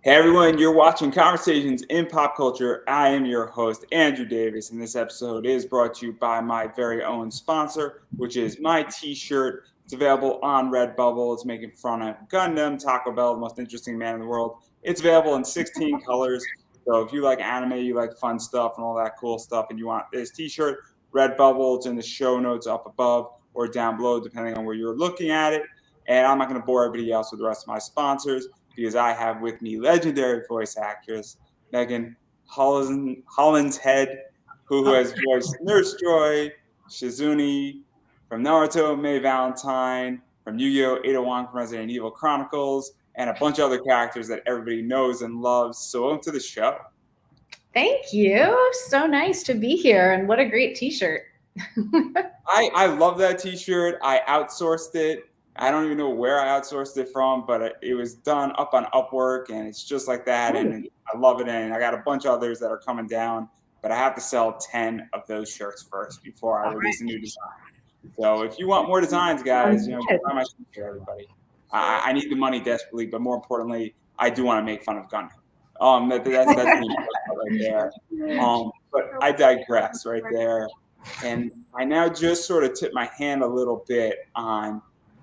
Hey everyone, you're watching Conversations in Pop Culture. I am your host, Andrew Davis, and this episode is brought to you by my very own sponsor, which is my t-shirt. It's available on Redbubble. It's making fun of Gundam, Taco Bell, the most interesting man in the world. It's available in 16 colors. So if you like anime, you like fun stuff and all that cool stuff, and you want this t-shirt, Redbubble, it's in the show notes up above or down below, depending on where you're looking at it. And I'm not going to bore everybody else with the rest of my sponsors, because I have with me legendary voice actress Megan Hollingshead, who has voiced Nurse Joy, Shizune from Naruto, Mai Valentine from Yugioh, Ada Wong from Resident Evil Chronicles, and a bunch of other characters that everybody knows and loves. So welcome to the show. Thank you. So nice to be here, and what a great t-shirt. I love that t-shirt. I outsourced it. I don't even know where I outsourced it from, but it was done up on Upwork, and it's just like that, and I love it. And I got a bunch of others that are coming down, but I have to sell 10 of those shirts first before I release a new design. So if you want more designs, guys, buy my shirt, everybody. I need the money desperately, but more importantly, I do want to make fun of Gundam. That's right there. But I digress right there. And I now just sort of tip my hand a little bit on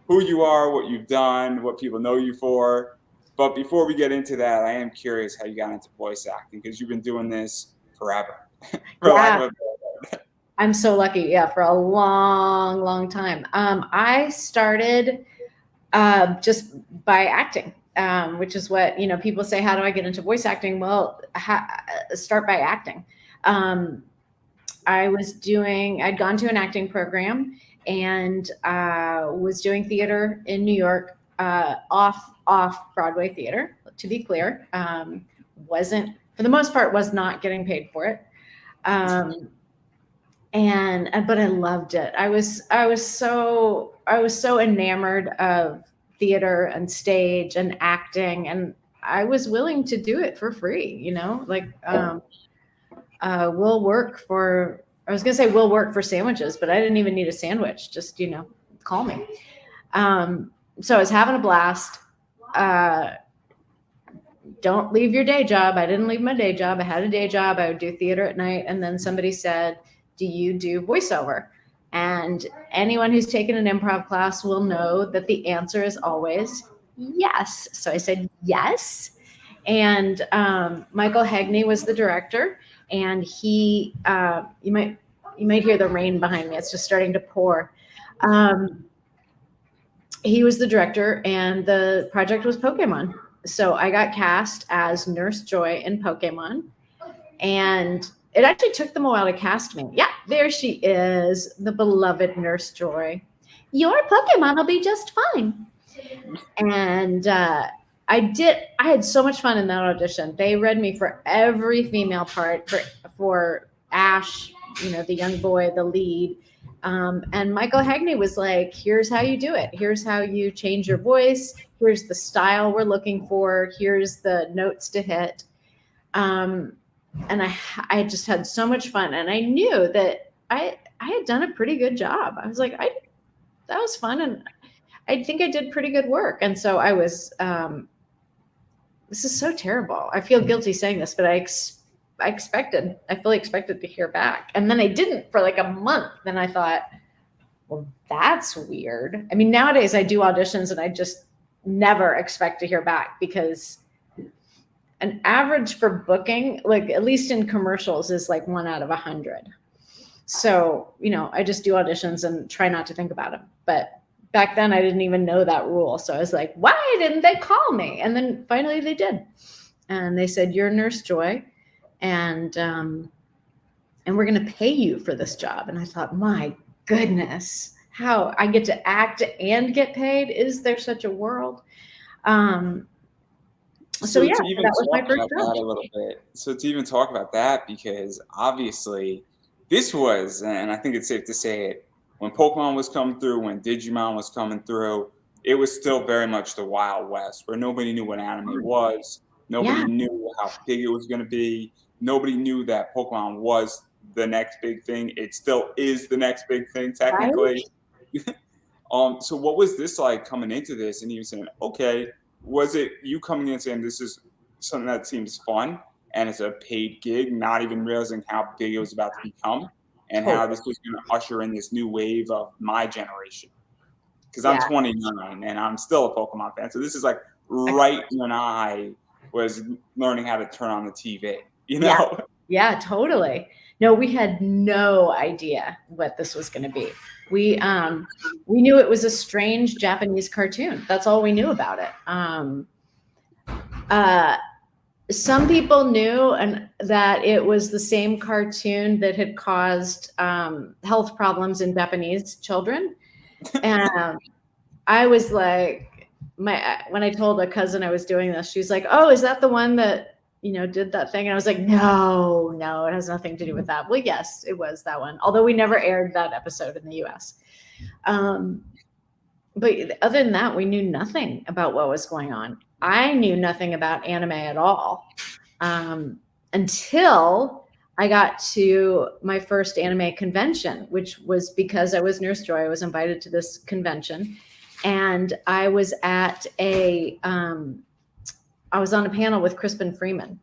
who you are, what you've done, what people know you for. But before we get into that, I am curious how you got into voice acting, because you've been doing this forever. For lack of a better word. I'm so lucky. Yeah, for a long, long time. I started just by acting, which is what, people say, how do I get into voice acting? Well, start by acting. I'd gone to an acting program and was doing theater in New York, off Broadway theater, to be clear. Wasn't, for the most part, was not getting paid for it. But I loved it. I was so enamored of theater and stage and acting, and I was willing to do it for free, we'll work for sandwiches, but I didn't even need a sandwich. Just, call me. So I was having a blast. Don't leave your day job. I didn't leave my day job. I had a day job. I would do theater at night. And then somebody said, do you do voiceover? And anyone who's taken an improv class will know that the answer is always yes. So I said yes. And Michael Hagney was the director. And he, you might hear the rain behind me. It's just starting to pour. He was the director, and the project was Pokemon. So I got cast as Nurse Joy in Pokemon, and it actually took them a while to cast me. Yeah, there she is, the beloved Nurse Joy. Your Pokemon will be just fine. And I had so much fun in that audition. They read me for every female part, for Ash, the young boy, the lead. And Michael Hagney was like, here's how you do it. Here's how you change your voice. Here's the style we're looking for. Here's the notes to hit. And I just had so much fun. And I knew that I had done a pretty good job. I was like, that was fun. And I think I did pretty good work. And so I was, this is so terrible. I feel guilty saying this, but I fully expected to hear back. And then I didn't for like a month. Then I thought, well, that's weird. I mean, nowadays I do auditions and I just never expect to hear back, because an average for booking, like at least in commercials, is like 1 out of 100. So, I just do auditions and try not to think about them. But back then I didn't even know that rule. So I was like, why didn't they call me? And then finally they did. And they said, you're Nurse Joy, and we're going to pay you for this job. And I thought, my goodness, how I get to act and get paid? Is there such a world? So yeah, that was my first job. A little bit. So to even talk about that, because obviously this was, and I think it's safe to say it, when Pokemon was coming through, when Digimon was coming through, it was still very much the Wild West, where nobody knew what anime was. Nobody knew how big it was going to be. Nobody knew that Pokemon was the next big thing. It still is the next big thing, technically. Right? So what was this like coming into this, and you saying, okay, was it you coming in saying this is something that seems fun and it's a paid gig, not even realizing how big it was about to become and how this was going to usher in this new wave of my generation. Because I'm 29 and I'm still a Pokemon fan. So this is like right when I was learning how to turn on the TV, you know? Yeah, totally. No, we had no idea what this was going to be. We knew it was a strange Japanese cartoon. That's all we knew about it. Some people knew that it was the same cartoon that had caused health problems in Japanese children. And I was like, when I told a cousin I was doing this, she's like, "Oh, is that the one that, did that thing?" And I was like, no, it has nothing to do with that. Well, yes, it was that one. Although we never aired that episode in the US. But other than that, we knew nothing about what was going on. I knew nothing about anime at all until I got to my first anime convention, which was because I was Nurse Joy. I was invited to this convention, and I was at I was on a panel with Crispin Freeman.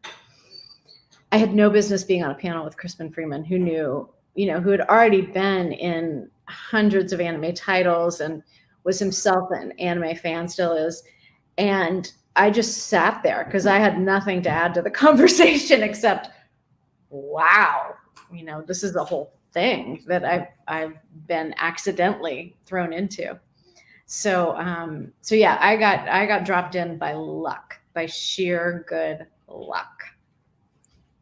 I had no business being on a panel with Crispin Freeman, who knew, who had already been in hundreds of anime titles and was himself an anime fan, still is. And I just sat there because I had nothing to add to the conversation except, wow, this is the whole thing that I've been accidentally thrown into. So yeah, I got dropped in by luck, by sheer good luck.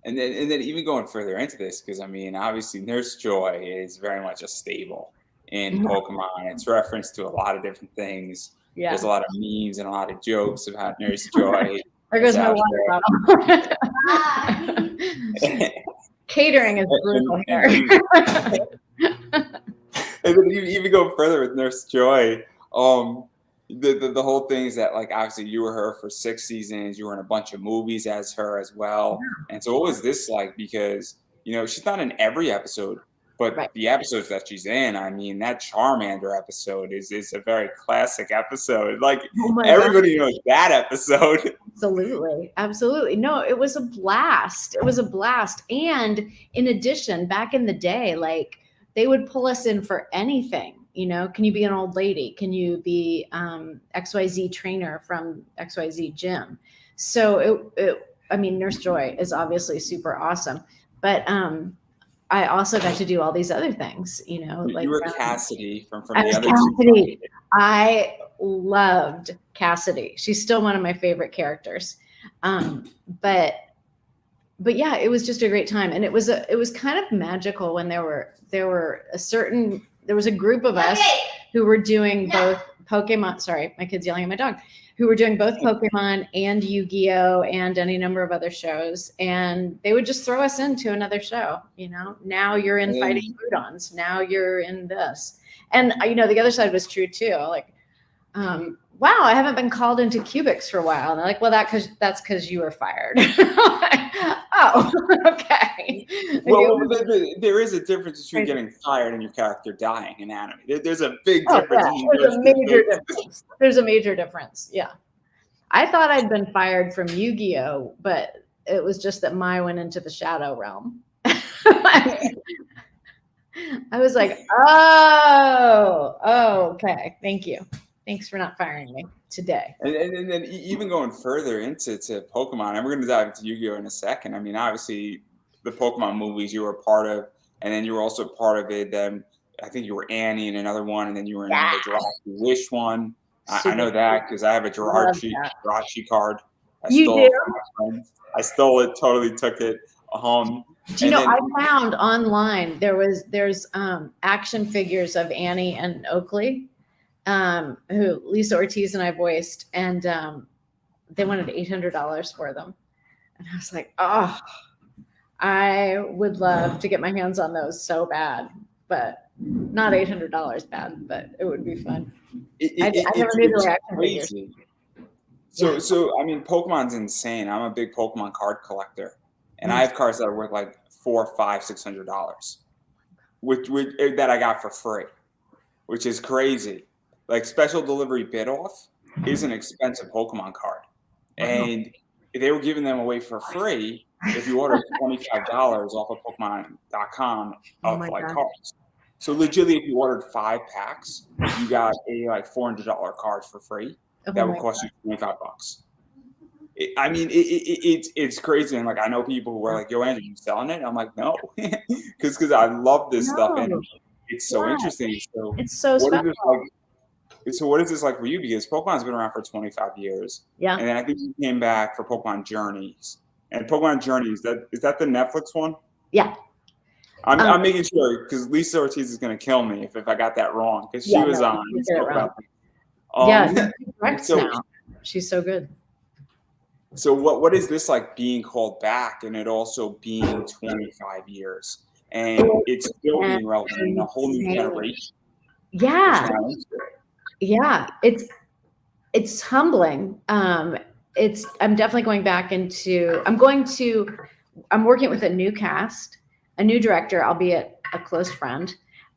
And then even going further into this, because I mean, obviously Nurse Joy is very much a staple in Pokemon. It's referenced to a lot of different things. Yeah. There's a lot of memes and a lot of jokes about Nurse Joy. There goes my water bottle. Catering is brutal here. And then even go further with Nurse Joy. The whole thing is that, like, obviously you were her for 6 seasons. You were in a bunch of movies as her as well. Yeah. And so what was this like? Because, she's not in every episode, but the episodes that she's in, I mean, that Charmander episode is a very classic episode. Like, everybody knows that episode. Absolutely. No, it was a blast. And in addition, back in the day, like, they would pull us in for anything. Can you be an old lady? Can you be XYZ trainer from XYZ gym? So Nurse Joy is obviously super awesome, but I also got to do all these other things, like you were Cassidy from the other Cassidy. I loved Cassidy. She's still one of my favorite characters. But yeah, it was just a great time. And it was kind of magical when there was a group of us who were doing both Pokemon. Sorry, my kid's yelling at my dog. Who were doing both Pokemon and Yu-Gi-Oh! And any number of other shows. And they would just throw us into another show, Now you're in Fighting Udons. Now you're in this. And, the other side was true too. Like, wow, I haven't been called into Cubics for a while. And they're like, well, that's because you were fired. Oh, okay. Well, there is a difference between getting fired and your character dying in anime. There's a big difference. Yeah. There's a major difference. Yeah. I thought I'd been fired from Yu-Gi-Oh, but it was just that Mai went into the shadow realm. I was like, oh, okay. Thank you. Thanks for not firing me today. And then even going further into Pokemon, and we're going to dive into Yu-Gi-Oh! In a second. I mean, obviously, the Pokemon movies you were a part of, and then you were also part of it. Then I think you were Annie in another one, and then you were in the Jirachi Wish one. I know that because I have a Jirachi card. I stole it, totally took it. Do you know, I found online there's action figures of Annie and Oakley. Who Lisa Ortiz and I voiced, and they wanted $800 for them. And I was like, oh, I would love to get my hands on those so bad, but not $800 bad, but it would be fun. I never knew the action figures. So I mean, Pokemon's insane. I'm a big Pokemon card collector, and I have cards that are worth like $400, $500, $600, which that I got for free, which is crazy. Like, special delivery bid off is an expensive Pokemon card. And they were giving them away for free if you ordered $25 off of Pokemon.com Oh of my like God. cards. So legitimately, if you ordered 5 packs, you got a like $400 card for frfree. Oh That would my cost you $25. It's crazy, and like I know people who are like, "Yo, Andrew, you selling it?" I'm like, "No," because I love this stuff and No. it's so Yeah. interesting. So It's so what is special. this like? So what is this like for you? Because Pokemon's been around for 25 years, Yeah. and then I think you came back for Pokemon Journeys. And Pokemon Journeys, is that the Netflix one? Yeah. I'm making sure because Lisa Ortiz is going to kill me if I got that wrong because she Yeah, was no, on you and get it spoke wrong. about Yeah, them. she's correct So now. She's so good. So what is this like being called back and it also being 25 years and it's still being relevant in a whole new generation? Yeah. That's not into it. Yeah. It's humbling. I'm definitely going back into I'm working with a new cast, a new director, albeit a close friend,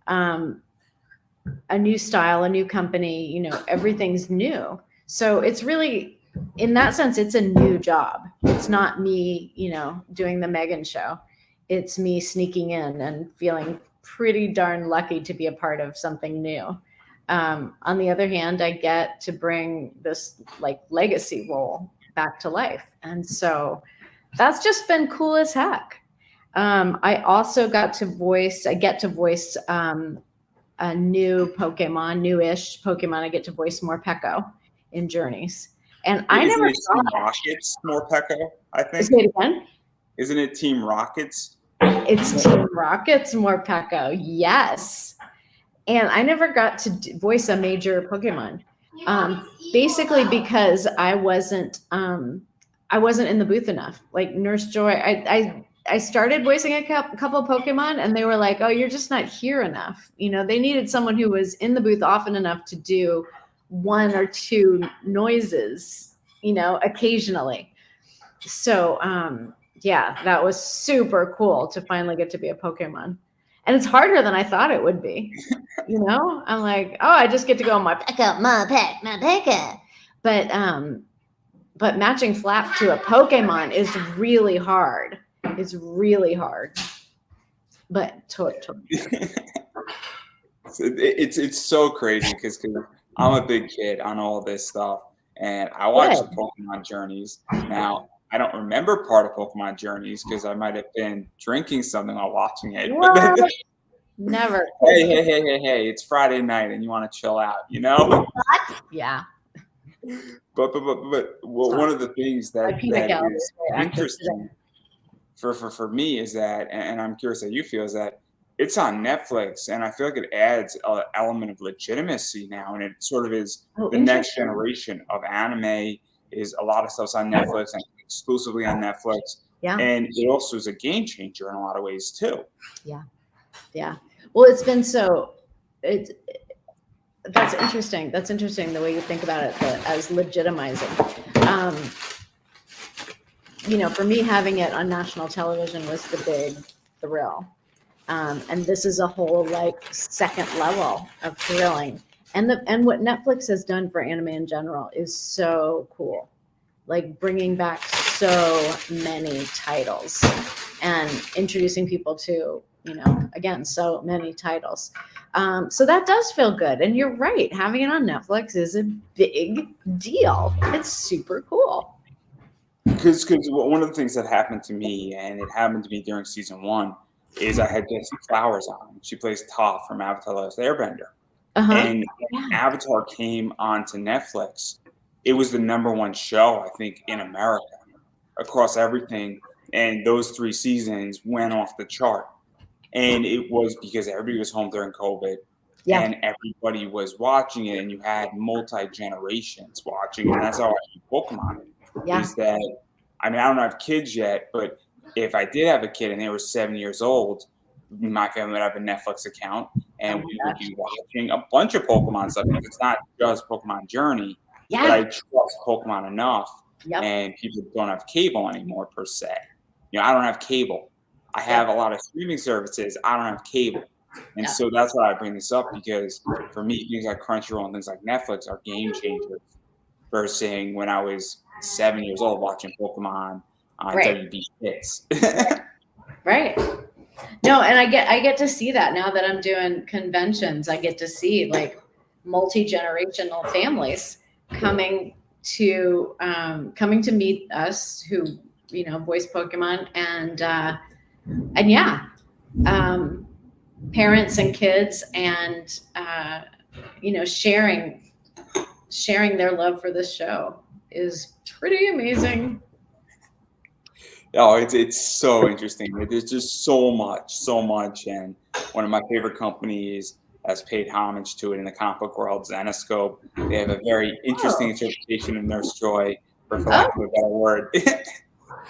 a new style, a new company, everything's new. So it's really, in that sense, it's a new job. It's not me, doing the Megan show. It's me sneaking in and feeling pretty darn lucky to be a part of something new. On the other hand, I get to bring this like legacy role back to life. And so that's just been cool as heck. I also get to voice a new Pokemon, newish Pokemon. I get to voice Morpeko in Journeys. And I Isn't never it Team Rockets Morpeko, I think? say it again. Isn't it Team Rockets? It's Team Rocket's Morpeko, yes. And I never got to voice a major Pokemon, basically because I wasn't in the booth enough. Like Nurse Joy, I started voicing a couple of Pokemon, and they were like, "Oh, you're just not here enough." They needed someone who was in the booth often enough to do 1 or 2 noises, occasionally. So, yeah, that was super cool to finally get to be a Pokemon. And it's harder than I thought it would be. I'm like, oh, I just get to go my Pekka. But matching Flap to a Pokemon is really hard. It's really hard. But totally. It's so crazy because I'm a big kid on all this stuff and I watch the Pokemon Journeys. Now, I don't remember part of Pokemon Journeys because I might have been drinking something while watching it. What? Never. Hey, it's Friday night and you want to chill out, What? Yeah. But one of the things that is interesting for me is that, and I'm curious how you feel, is that it's on Netflix, and I feel like it adds an element of legitimacy now, and it sort of is the next generation of anime. Is a lot of stuff's on Netflix and exclusively on Netflix, and it also is a game changer in a lot of ways too. Yeah. Well, it's been that's interesting. That's interesting the way you think about it as legitimizing. For me, having it on national television was the big thrill. And this is a whole second level of thrilling. And what Netflix has done for anime in general is so cool. Like bringing back so many titles and introducing people to, again, so many titles. So that does feel good. And you're right. Having it on Netflix is a big deal. It's super cool. Because one of the things that happened to me, and it happened to me during season 1, is I had Jessie Flowers on. She plays Toph from Avatar: The Last Airbender. And when Avatar came onto Netflix, it was the #1 show, I think, in America across everything. And those 3 seasons went off the chart. And it was because everybody was home during COVID. And everybody was watching it, and you had multi-generations watching it. And that's how I view Pokemon. Is that, I don't have kids yet, but if I did have a kid and they were 7 years old, my family would have a Netflix account, and we would be watching a bunch of Pokemon stuff. Because it's not just Pokemon Journey, but I trust Pokemon enough, and people don't have cable anymore per se. I don't have cable. I have a lot of streaming services. I don't have cable. And so that's why I bring this up, because for me, things like Crunchyroll and things like Netflix are game changers versus when I was 7 years old watching Pokemon on Right. WB Hits. Right. No, and I get to see that now that I'm doing conventions. I get to see like multi-generational families coming to meet us who voice Pokemon, and yeah, parents and kids, and sharing their love for this show is pretty amazing. Oh, it's so interesting. There's just so much, and one of my favorite companies has paid homage to it in the comic book world, Zenoscope. They have a very interesting interpretation of Nurse Joy, for lack of a better word.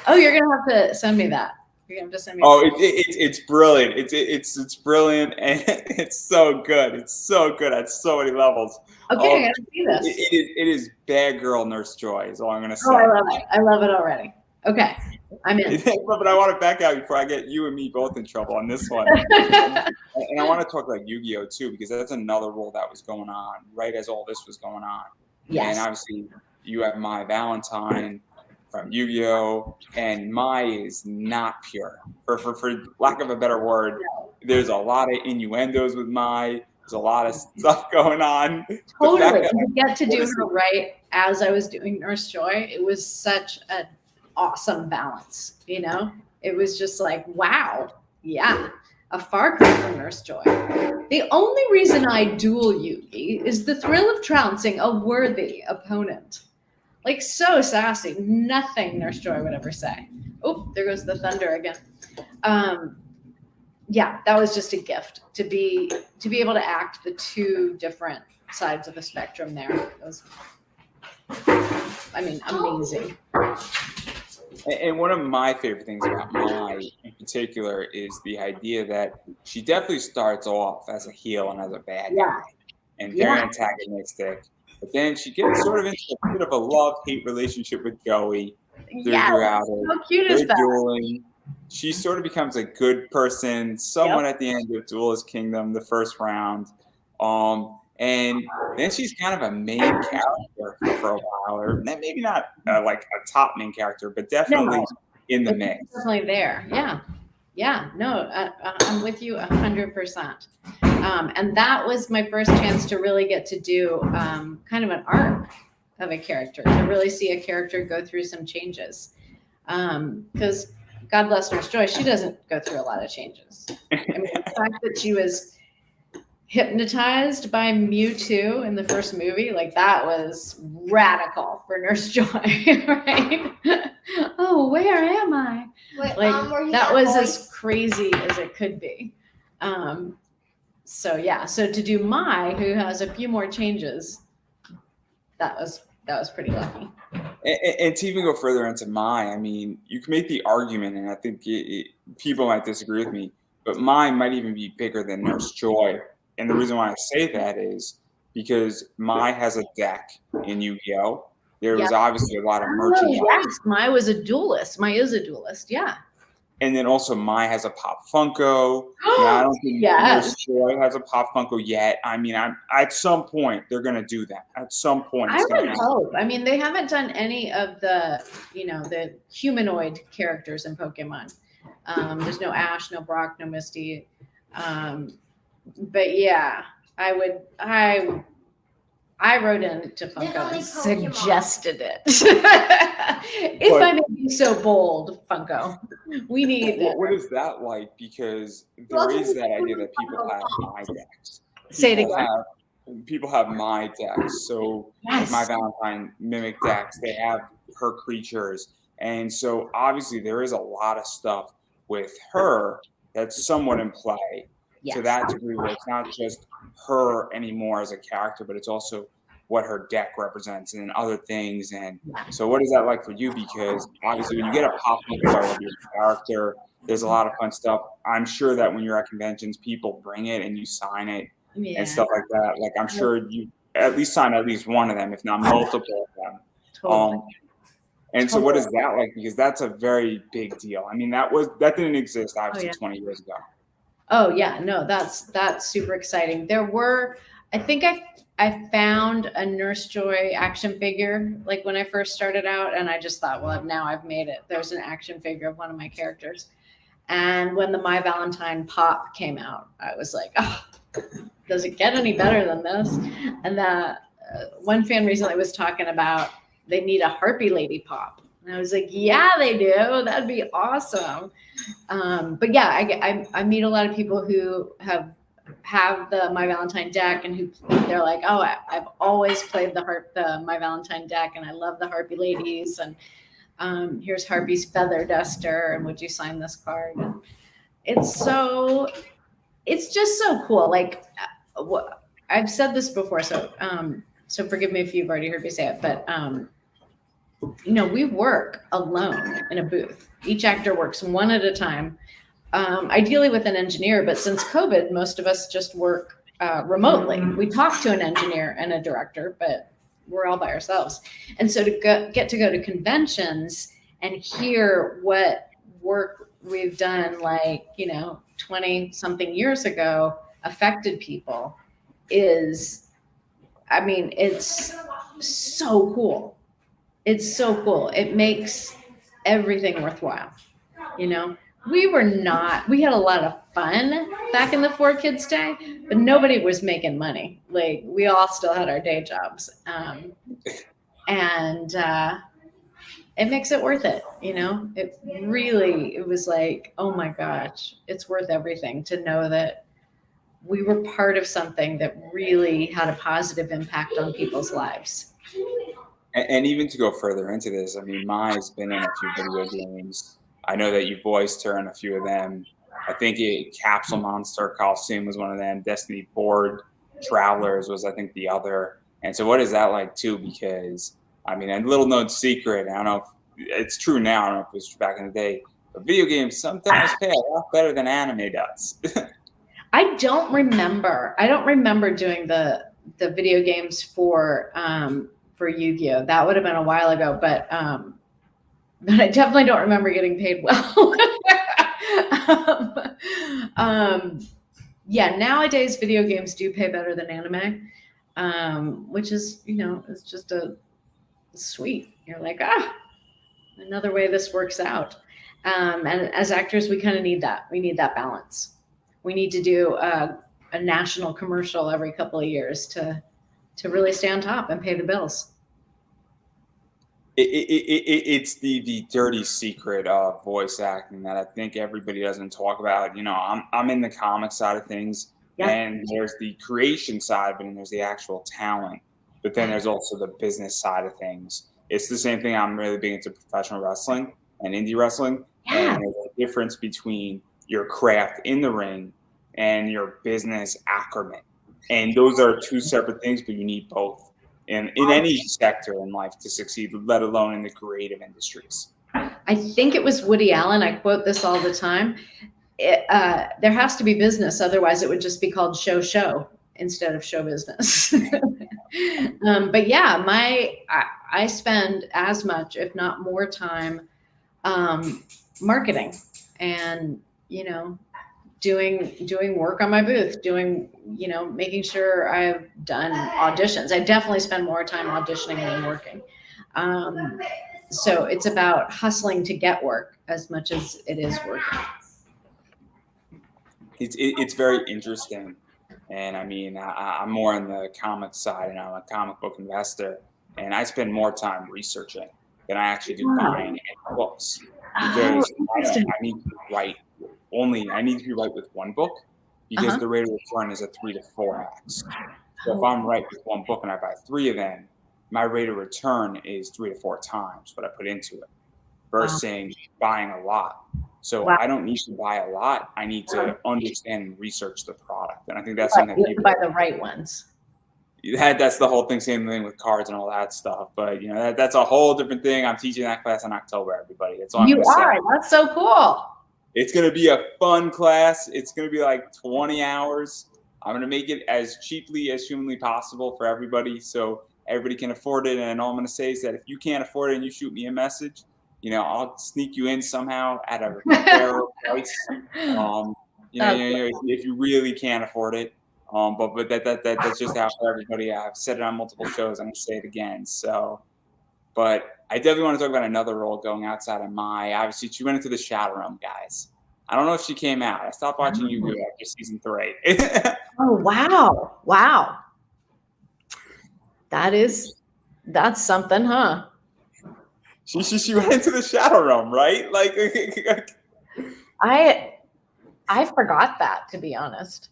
Oh, you're gonna have to send me that. You're gonna have to send me. Oh, it's brilliant. It's brilliant, and it's so good. It's so good at so many levels. Okay, I gotta see this. It is bad girl Nurse Joy, is all I'm gonna say. Oh, I love it. I love it already. Okay, I'm in. But I want to back out before I get you and me both in trouble on this one. And I want to talk about Yu-Gi-Oh too, because that's another role that was going on right as all this was going on. Yes. And obviously you have Mai Valentine from Yugioh, and Mai is not pure. For lack of a better word, there's a lot of innuendos with Mai. There's a lot of stuff going on. Totally. To get to do her right as I was doing Nurse Joy, it was such an awesome balance. It was just like, wow, yeah, a far cry from Nurse Joy. The only reason I duel Yugi is the thrill of trouncing a worthy opponent. Like, so sassy. Nothing Nurse Joy would ever say. Oh, there goes the thunder again. Yeah, that was just a gift to be able to act the two different sides of the spectrum there. It was, amazing. And one of my favorite things about Mai in particular is the idea that she definitely starts off as a heel and as a bad guy and very antagonistic. But then she gets sort of into a bit of a love-hate relationship with Joey throughout it. How cute is that? Dueling. She sort of becomes a good person, somewhat at the end of Duelist Kingdom, the first round. And then she's kind of a main character for a while, or maybe not like a top main character, but definitely in the mix. Definitely there. Yeah. No, I'm with you 100%. And that was my first chance to really get to do kind of an arc of a character, to really see a character go through some changes. Because God bless Nurse Joy, she doesn't go through a lot of changes. The fact that she was hypnotized by Mewtwo in the first movie, like, that was radical for Nurse Joy, right? Oh, where am I? Wait, like, that was as crazy as it could be. So to do Mai, who has a few more changes, that was pretty lucky. And to even go further into Mai, you can make the argument, and I think people might disagree with me, but Mai might even be bigger than Nurse Joy. And the reason why I say that is because Mai has a deck in Yu-Gi-Oh! There was obviously a lot of merchandise. Yes, Mai was a duelist. Mai is a duelist, yeah. And then also Mai has a Pop Funko. I don't think Nurse Joy has a Pop Funko yet. At some point they're gonna do that. At some point, I would hope. They haven't done any of the the humanoid characters in Pokemon. There's no Ash, no Brock, no Misty. But yeah, I wrote into Funko and suggested it. If I may be so bold, Funko, we need. What is that like? Because there is that idea that people have Mai decks. Say it again. People have Mai decks. So Mai Valentine mimic decks. They have her creatures, and so obviously there is a lot of stuff with her that's somewhat in play. To that degree, where it's not just her anymore as a character, but it's also what her deck represents and other things. And so what is that like for you? Because obviously when you get a pop Funko of your character, there's a lot of fun stuff. I'm sure that when you're at conventions, people bring it and you sign it and stuff like that. Like, I'm sure you at least sign at least one of them, if not multiple of them. Totally. And so what is that like? Because that's a very big deal. That didn't exist obviously 20 years ago. Oh yeah, no, that's super exciting. There were, I think I found a Nurse Joy action figure like when I first started out, and I just thought, well, now I've made it. There's an action figure of one of my characters. And when the Mai Valentine pop came out, I was like, oh, does it get any better than this? And one fan recently was talking about they need a Harpy Lady pop. And I was like, yeah, they do. That'd be awesome. But yeah, I meet a lot of people who have the My Valentine deck, and who they're like, oh, I've always played the My Valentine deck, and I love the Harpy Ladies, and here's Harpy's feather duster, and would you sign this card? And it's just so cool. Like I've said this before, so forgive me if you've already heard me say it, but we work alone in a booth. Each actor works one at a time. Ideally with an engineer, but since COVID, most of us just work remotely. We talk to an engineer and a director, but we're all by ourselves. And so to get to go to conventions and hear what work we've done, 20 something years ago affected people it's so cool. It's so cool. It makes everything worthwhile. We had a lot of fun back in the 4Kids day, but nobody was making money. Like, we all still had our day jobs. And it makes it worth it. It was like, oh my gosh, it's worth everything to know that we were part of something that really had a positive impact on people's lives. And even to go further into this, I mean, Mai's been in a few video games. I know that you voiced her in a few of them. I think Capsule Monster Coliseum was one of them. Destiny Board Travelers was, I think, the other. And so what is that like, too? Because, I mean, a little known secret, I don't know if it's true now, I don't know if it was true back in the day, but video games sometimes pay a lot better than anime does. I don't remember doing the video games for Yugioh. That would have been a while ago, but I definitely don't remember getting paid well. Yeah, nowadays video games do pay better than anime, which is, it's just sweet. You're like, another way this works out. And as actors, we kind of need that. We need that balance. We need to do a national commercial every couple of years to really stay on top and pay the bills. It's the dirty secret of voice acting that I think everybody doesn't talk about. I'm in the comic side of things, yeah. And there's the creation side of it, and there's the actual talent. But then there's also the business side of things. It's the same thing. I'm really big into professional wrestling and indie wrestling. Yeah. And there's a difference between your craft in the ring and your business acumen. And those are two separate things, but you need both in any sector in life to succeed, let alone in the creative industries. I think it was Woody Allen. I quote this all the time. There has to be business. Otherwise, it would just be called show instead of show business. But yeah, I spend as much, if not more time, marketing and, doing work on my booth, making sure I've done auditions. I definitely spend more time auditioning than working. So it's about hustling to get work as much as it is working. It's very interesting. And I mean, I'm more on the comic side, and I'm a comic book investor, and I spend more time researching than I actually do buying any books. Because I need to write with one book, because the rate of return is a 3 to 4x. So if I'm right with one book and I buy 3 of them, my rate of return is 3 to 4 times what I put into it, versus buying a lot. So I don't need to buy a lot. I need to understand and research the product. And I think that's something that people buy the right ones. That's the whole thing, same thing with cards and all that stuff. But that's a whole different thing. I'm teaching that class in October, everybody. That's all you are. That's so cool. It's going to be a fun class. It's going to be like 20 hours. I'm going to make it as cheaply as humanly possible for everybody, so everybody can afford it. And all I'm going to say is that if you can't afford it and you shoot me a message, I'll sneak you in somehow at a fair price. If you really can't afford it, But that's just out for everybody. I've said it on multiple shows. I'm gonna say it again. So, but I definitely want to talk about another role going outside of Mai. Obviously, she went into the Shadow Realm, guys. I don't know if she came out. I stopped watching Yu-Gi-Oh after season 3. Oh wow. That's something, huh? She went into the Shadow Realm, right? Like, I forgot that, to be honest.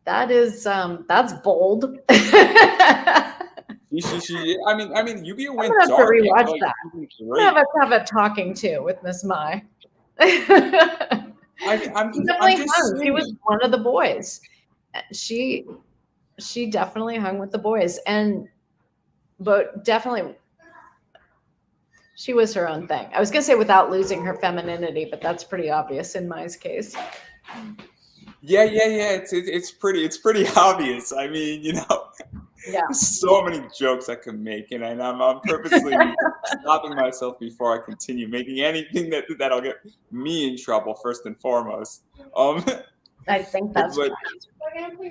That's bold. I mean, Yu-Gi-Oh went I'm gonna have dark. to rewatch that. I'm gonna have to have a talking to with Miss Mai. I'm definitely just hung. saying. She was one of the boys. She definitely hung with the boys, but definitely she was her own thing. I was gonna say without losing her femininity, but that's pretty obvious in Mai's case. Yeah. It's pretty obvious. I mean, Yeah. so many jokes I could make, and I'm purposely stopping myself before I continue making anything that'll get me in trouble first and foremost. I think that's. But,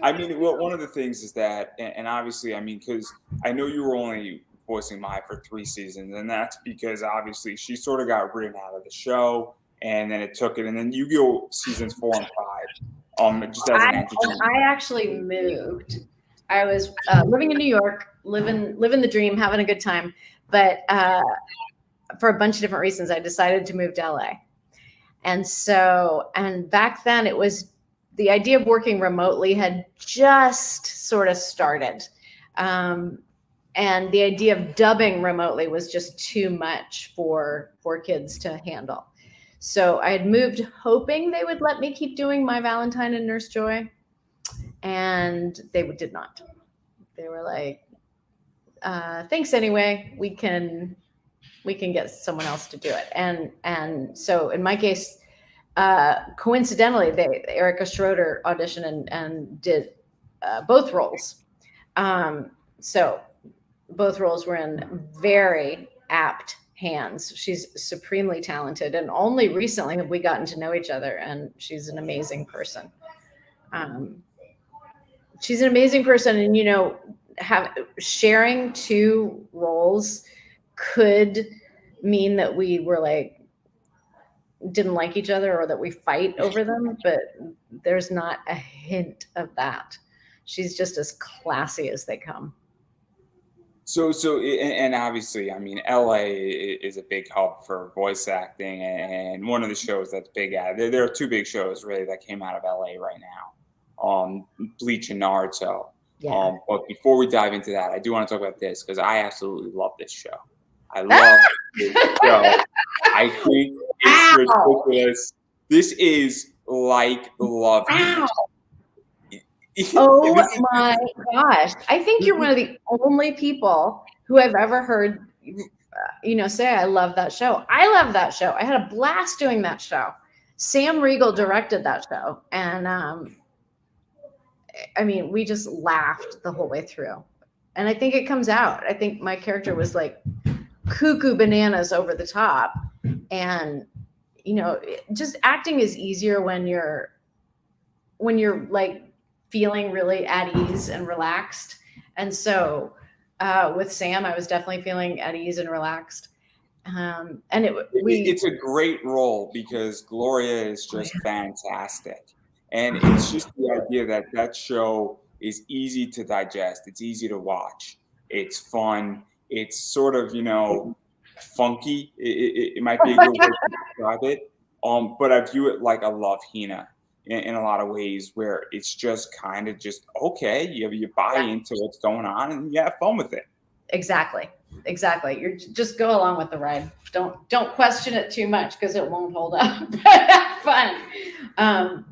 I mean, well, one of the things is that, and obviously, I mean, because I know you were only voicing Mai for 3 seasons, and that's because obviously she sort of got written out of the show, and then it took it, and then Yu-Gi-Oh seasons 4 and 5, just as an entity. I actually moved. I was living in New York, living the dream, having a good time, but for a bunch of different reasons, I decided to move to LA. And back then, it was the idea of working remotely had just sort of started. And the idea of dubbing remotely was just too much for kids to handle. So I had moved hoping they would let me keep doing Mai Valentine and Nurse Joy. And they did not. They were like, thanks anyway, we can get someone else to do it. And so in my case, coincidentally, Erica Schroeder auditioned and did both roles. So both roles were in very apt hands. She's supremely talented, and only recently have we gotten to know each other, and she's an amazing person. She's an amazing person, and sharing 2 roles could mean that we were like didn't like each other or that we fight over them, but there's not a hint of that. She's just as classy as they come. So, and obviously, I mean, LA is a big hub for voice acting, and one of the shows that's big at there are 2 big shows really that came out of LA right now, Bleach and Naruto. Yeah. But before we dive into that, I do want to talk about this because I absolutely love this show. I love this show. I think it's ridiculous. This is like love. Oh my gosh. I think you're one of the only people who I've ever heard, say, I love that show. I love that show. I had a blast doing that show. Sam Riegel directed that show. And I mean, we just laughed the whole way through. And I think it comes out. I think my character was like cuckoo bananas over the top. And, just acting is easier when you're like feeling really at ease and relaxed. And so with Sam, I was definitely feeling at ease and relaxed. And it's a great role because Gloria is just fantastic. And it's just the idea that show is easy to digest. It's easy to watch. It's fun. It's sort of, funky. It might be a good way to describe it. But I view it like a Love Hina in a lot of ways, where it's just kind of just okay. You buy into what's going on and you have fun with it. Exactly. You just go along with the ride. Don't question it too much because it won't hold up. Have fun.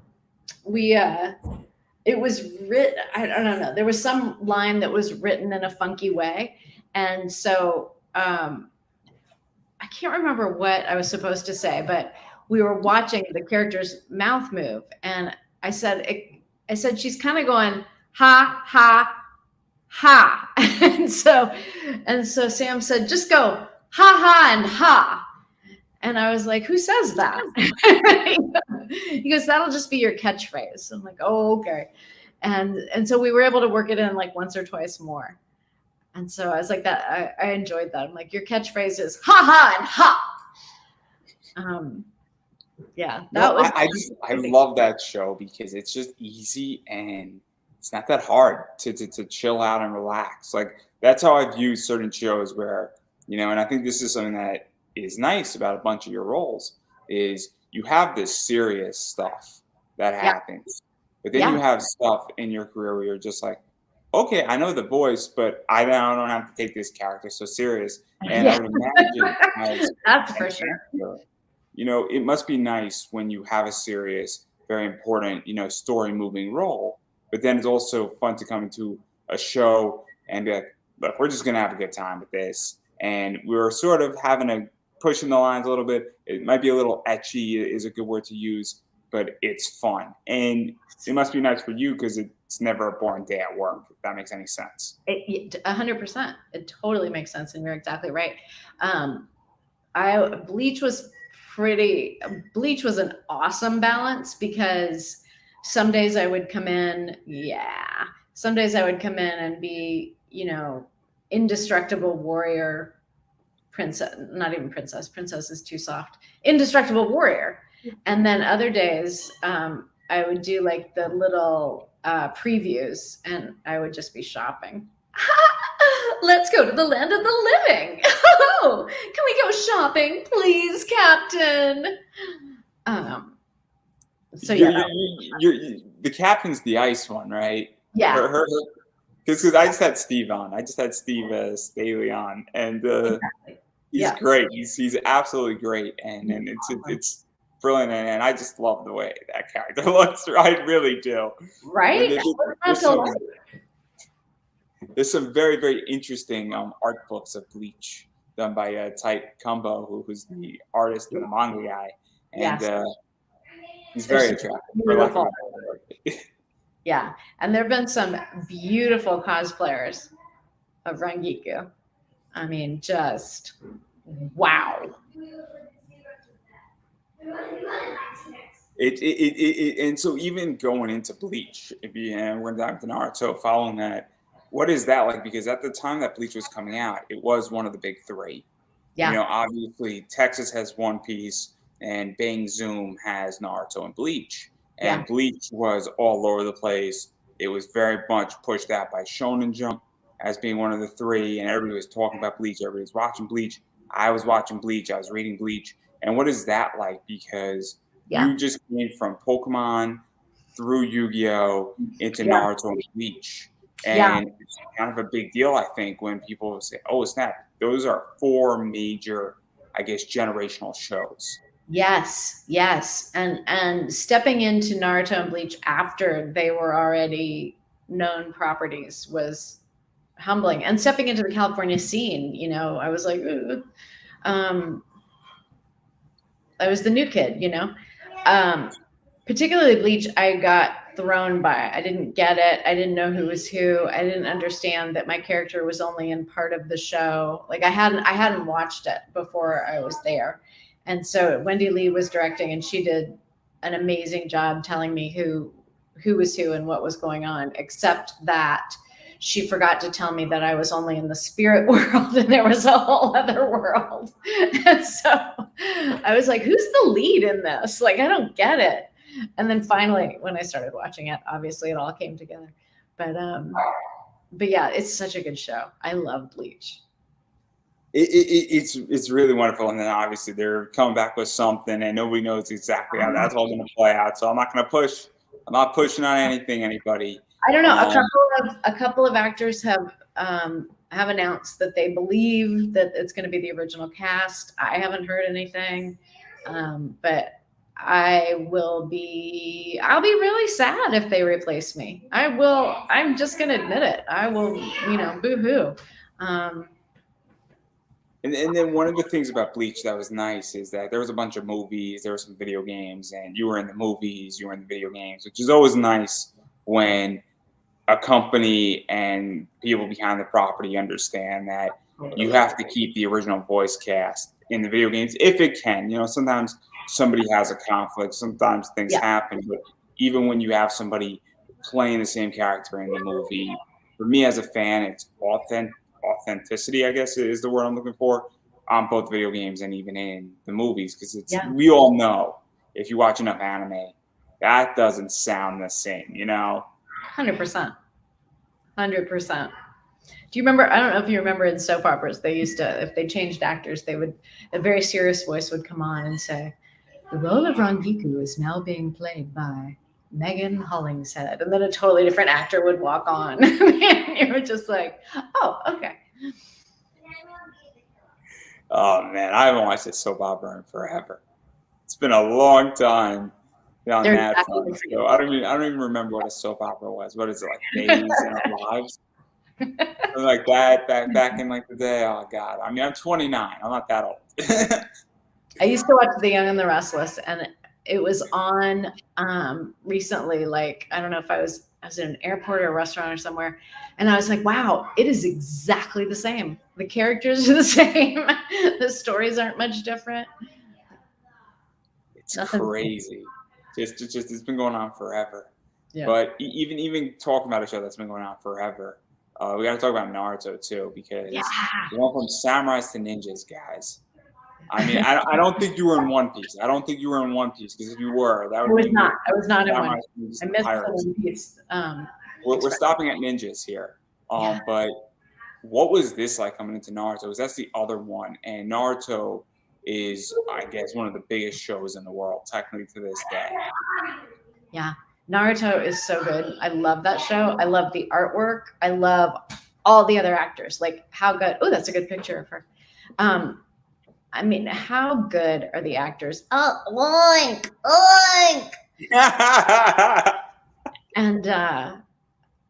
It was written. I don't know. There was some line that was written in a funky way, and so I can't remember what I was supposed to say, but we were watching the character's mouth move, and I said she's kind of going ha ha ha, and so Sam said, just go ha ha and ha, and I was like, who says that? He goes, that'll just be your catchphrase. I'm like, oh, okay. And so we were able to work it in like once or twice more. And so I was like that. I enjoyed that. I'm like, your catchphrase is ha ha and ha. Yeah, that was. I love that show because it's just easy and it's not that hard to chill out and relax. Like that's how I view certain shows where, and I think this is something that is nice about a bunch of your roles is you have this serious stuff that happens, but then you have stuff in your career where you're just like, okay, I know the voice, but I now don't have to take this character so serious. And I would imagine that's for sure. It must be nice when you have a serious, very important, story moving role, but then it's also fun to come into a show and be like, look, we're just going to have a good time with this. And we're sort of pushing the lines a little bit. It might be a little etchy is a good word to use, but it's fun. And it must be nice for you because it's never a boring day at work, if that makes any sense. 100%. It totally makes sense. And you're exactly right. Bleach was an awesome balance because some days I would come in. Some days I would come in and be, indestructible warrior princess, not even princess is too soft, indestructible warrior. And then other days I would do like the little previews and I would just be shopping. Let's go to the land of the living. Oh, can we go shopping, please, Captain? So the captain's the ice one, right? Yeah. Because I just had Steve on. I just had Steve Staley on, and he's great. He's absolutely great, and it's brilliant, and I just love the way that character looks. I really do. Right. There's some very, very interesting art books of Bleach done by Type Kumbo, who's the artist and the manga guy, and he's very attractive. Beautiful. Yeah, and there have been some beautiful cosplayers of Rangiku. I mean, just wow. And so even going into Bleach, we're going down to Naruto, following that, what is that like? Because at the time that Bleach was coming out, it was one of the big three. Yeah. Obviously Texas has One Piece and Bang Zoom has Naruto and Bleach. And Bleach was all over the place. It was very much pushed out by Shonen Jump as being one of the three. And everybody was talking about Bleach. Everybody was watching Bleach. I was watching Bleach. I was reading Bleach. And what is that like? Because you just came from Pokemon through Yu-Gi-Oh! Into Naruto and Bleach. And it's kind of a big deal, I think, when people say, oh, snap, those are 4 major, I guess, generational shows. Yes. And stepping into Naruto and Bleach after they were already known properties was humbling. And stepping into the California scene, I was like, I was the new kid, particularly Bleach, I got thrown by. I didn't get it. I didn't know who was who. I didn't understand that my character was only in part of the show. Like I hadn't watched it before I was there. And so Wendy Lee was directing and she did an amazing job telling me who was who and what was going on, except that she forgot to tell me that I was only in the spirit world and there was a whole other world. And so I was like, who's the lead in this? Like, I don't get it. And then finally, when I started watching it, obviously it all came together. But yeah, it's such a good show. I love Bleach. It's really wonderful, and then obviously they're coming back with something, and nobody knows exactly how that's all going to play out. So I'm not going to push. I'm not pushing on anybody. I don't know. A couple of actors have announced that they believe that it's going to be the original cast. I haven't heard anything, but I'll be really sad if they replace me. I will. I'm just going to admit it. I will, boo-hoo. And then one of the things about Bleach that was nice is that there was a bunch of movies, there were some video games, and you were in the movies, you were in the video games, which is always nice when a company and people behind the property understand that you have to keep the original voice cast in the video games if it can. Sometimes somebody has a conflict, sometimes things happen, but even when you have somebody playing the same character in the movie. For me as a fan, it's authenticity, I guess is the word I'm looking for, on both video games and even in the movies, because Yeah. we all know if you watch enough anime, that doesn't sound the same, 100%. 100%. Do you remember? I don't know if you remember in soap operas, they used to, if they changed actors, a very serious voice would come on and say, "The role of Rangiku is now being played by Megan Hollingshead," and then a totally different actor would walk on, and you were just like, "Oh, okay." Oh man, I haven't watched this soap opera in forever. It's been a long time on They're that exactly front. the same. So I don't even remember what a soap opera was. What is it, like Days in Our Lives? Something like that back in like the day. Oh god. I mean, I'm 29. I'm not that old. I used to watch The Young and the Restless, and it was on recently. Like, I don't know if I was in an airport or a restaurant or somewhere, and I was like, wow, it is exactly the same. The characters are the same. The stories aren't much different. It's Nothing. crazy. Just it's been going on forever. Yeah. But even talking about a show that's been going on forever, we got to talk about Naruto too, because we went from samurais to ninjas, guys. I mean, I don't think you were in One Piece. I don't think you were in One Piece, because if you were, that would be I was not in One Piece. I missed pirates. the One Piece. We're stopping at ninjas here. But what was this like coming into Naruto? Because that's the other one, and Naruto is, I guess, one of the biggest shows in the world, technically, to this day. Yeah, Naruto is so good. I love that show. I love the artwork. I love all the other actors. Like, how good. Oh, that's a good picture of her. I mean, how good are the actors? Oh, oink, oink. And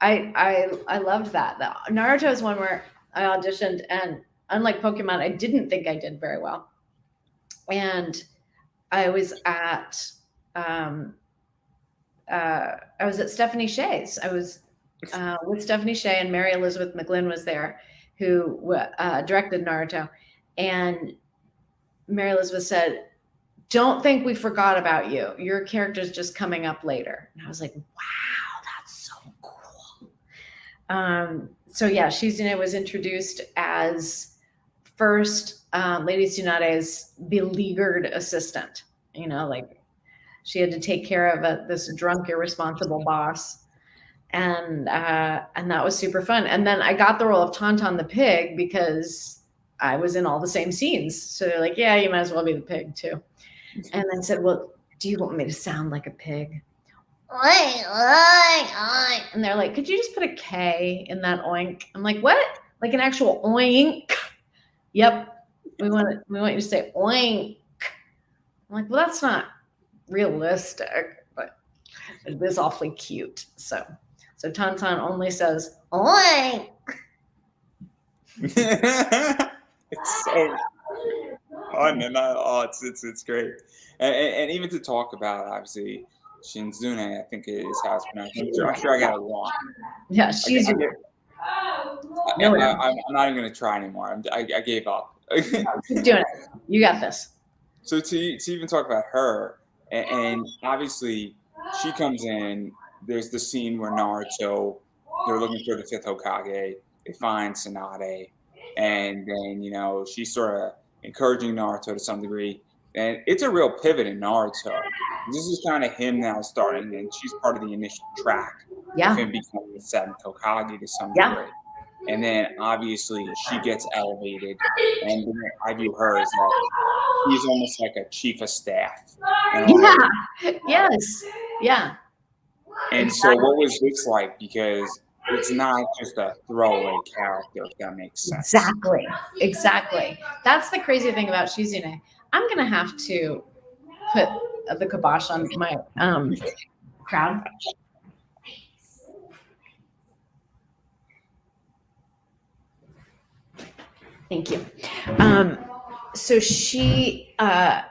I loved that. Naruto is one where I auditioned, and unlike Pokemon, I didn't think I did very well. And I was at Stephanie Shea's. I was with Stephanie Shea, and Mary Elizabeth McGlynn was there, who directed Naruto. And Mary Elizabeth said, "Don't think we forgot about you. Your character's just coming up later." And I was like, wow, that's so cool. So yeah, Shizune was introduced as first Lady Tsunade's beleaguered assistant. Like, she had to take care of this drunk, irresponsible boss. And that was super fun. And then I got the role of Tauntaun the pig because I was in all the same scenes. So they're like, yeah, you might as well be the pig too. And then said, well, do you want me to sound like a pig? Oink, oink, oink. And they're like, could you just put a K in that oink? I'm like, what? Like an actual oink? Yep. We want you to say oink. I'm like, well, that's not realistic, but it is awfully cute. So Tauntaun only says oink. It's so fun, and it's great, and even to talk about, obviously, Shizune, I think is how it's pronounced. I'm sure I got it wrong. Yeah, she's. I'm not even gonna try anymore. I gave up. Keep doing it. You got this. So to even talk about her, and obviously she comes in. There's the scene where Naruto, they're looking for the fifth Hokage. They find Tsunade, and then she's sort of encouraging Naruto to some degree, and it's a real pivot in Naruto. This is kind of him now starting, and she's part of the initial track of him becoming the seventh Hokage to some degree. And then obviously she gets elevated, and I view her as that she's almost like a chief of staff. Yes. Yeah. And so what was this like? Because it's not just a throwaway character, if that makes sense. Exactly. That's the crazy thing about Shizune. I'm going to have to put the kibosh on my crowd. Thank you. So she's a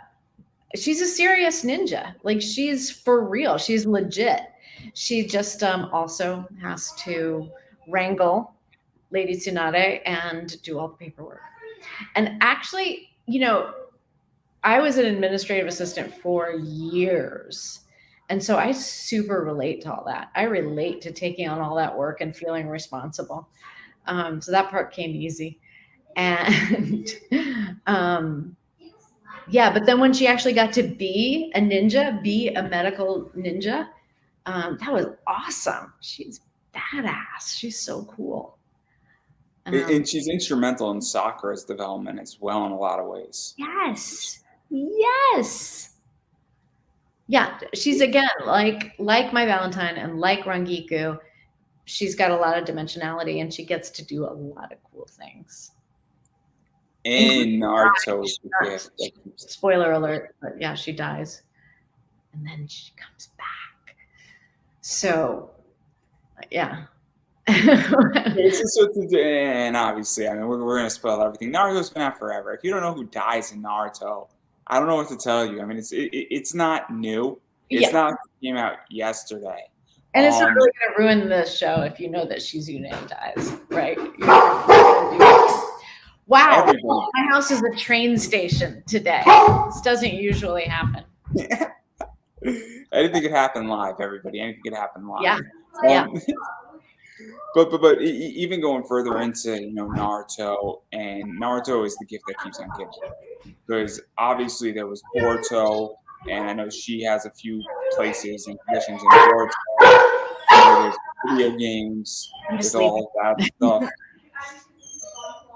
serious ninja. Like, she's for real. She's legit. She just also has to wrangle Lady Tsunade and do all the paperwork. And actually, I was an administrative assistant for years. And so I super relate to all that. I relate to taking on all that work and feeling responsible. So that part came easy. And yeah, but then when she actually got to be a ninja, be a medical ninja, that was awesome. She's badass. She's so cool. And she's instrumental in Sakura's development as well in a lot of ways. Yes. Yes. Yeah, she's again like Mai Valentine and like Rangiku. She's got a lot of dimensionality and she gets to do a lot of cool things. And Naruto, spoiler alert, but yeah, she dies. And then she comes back. So, yeah. And obviously, I mean, we're going to spoil everything. Naruto's been out forever. If you don't know who dies in Naruto, I don't know what to tell you. I mean, it's not new. It's not like it came out yesterday. And it's not really going to ruin the show if you know that Shizune dies, right? Wow, everybody. My house is a train station today. This doesn't usually happen. Anything could happen live, everybody. Anything could happen live. Yeah. Yeah. But even going further into Naruto, and Naruto is the gift that keeps on giving, because obviously there was Boruto, and I know she has a few places and positions in Boruto. There's video games, there's all that stuff,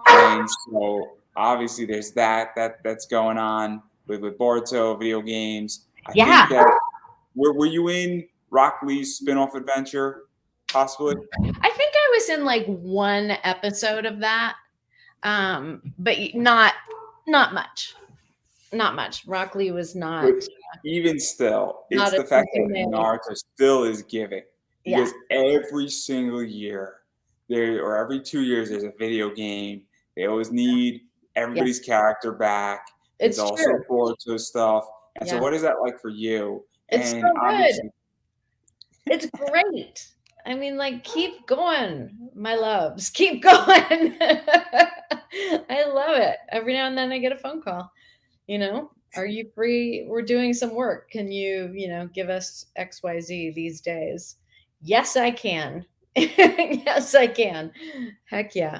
and so obviously there's that's going on with Boruto video games. I think that were you in Rock Lee's spin-off adventure? Possibly. I think I was in like one episode of that, but not much. Not much. Rock Lee was not. But even still, it's the fact that Naruto still is giving, because every single year, or every 2 years, there's a video game. They always need everybody's character back. It's also Boruto stuff. And so, what is that like for you? It's so good. It's great. I mean, like, keep going, my loves. Keep going. I love it. Every now and then I get a phone call. Are you free? We're doing some work. Can you, give us XYZ these days? Yes, I can. Yes, I can. Heck yeah.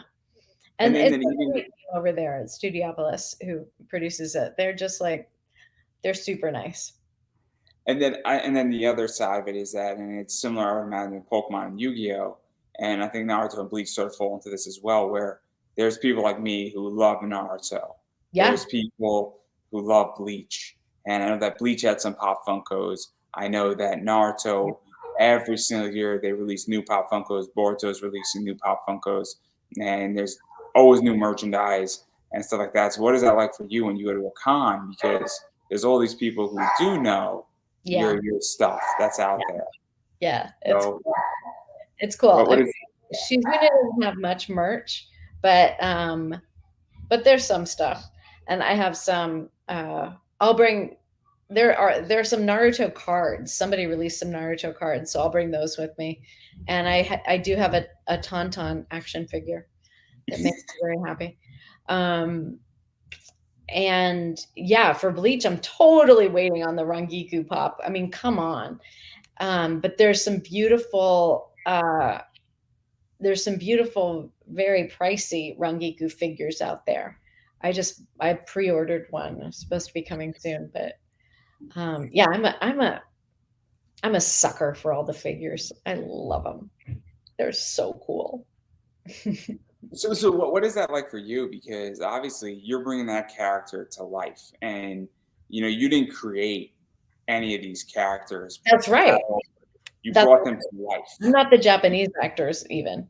And it's over there at Studiopolis who produces it. They're just like, they're super nice. And then the other side of it is that, and it's similar, I would imagine, Pokemon and Yu-Gi-Oh! And I think Naruto and Bleach sort of fall into this as well, where there's people like me who love Naruto. Yeah. There's people who love Bleach. And I know that Bleach had some Pop Funkos. I know that Naruto, every single year, they release new Pop Funkos. Boruto's releasing new Pop Funkos. And there's always new merchandise and stuff like that. So what is that like for you when you go to a con? Because there's all these people who do know your stuff that's out there. Yeah, it's cool. Shizune doesn't have much merch, but there's some stuff, and I have some. I'll bring. There's some Naruto cards. Somebody released some Naruto cards, so I'll bring those with me. And I do have a Tauntaun action figure that makes me very happy. And yeah, for Bleach, I'm totally waiting on the Rangiku pop. I mean, come on. But there's some beautiful, very pricey Rangiku figures out there. I pre-ordered one. It's supposed to be coming soon, but yeah, I'm a sucker for all the figures. I love them. They're so cool. So what is that like for you? Because obviously you're bringing that character to life, and you didn't create any of these characters. That's right. You brought them to life. I'm not the Japanese actors even.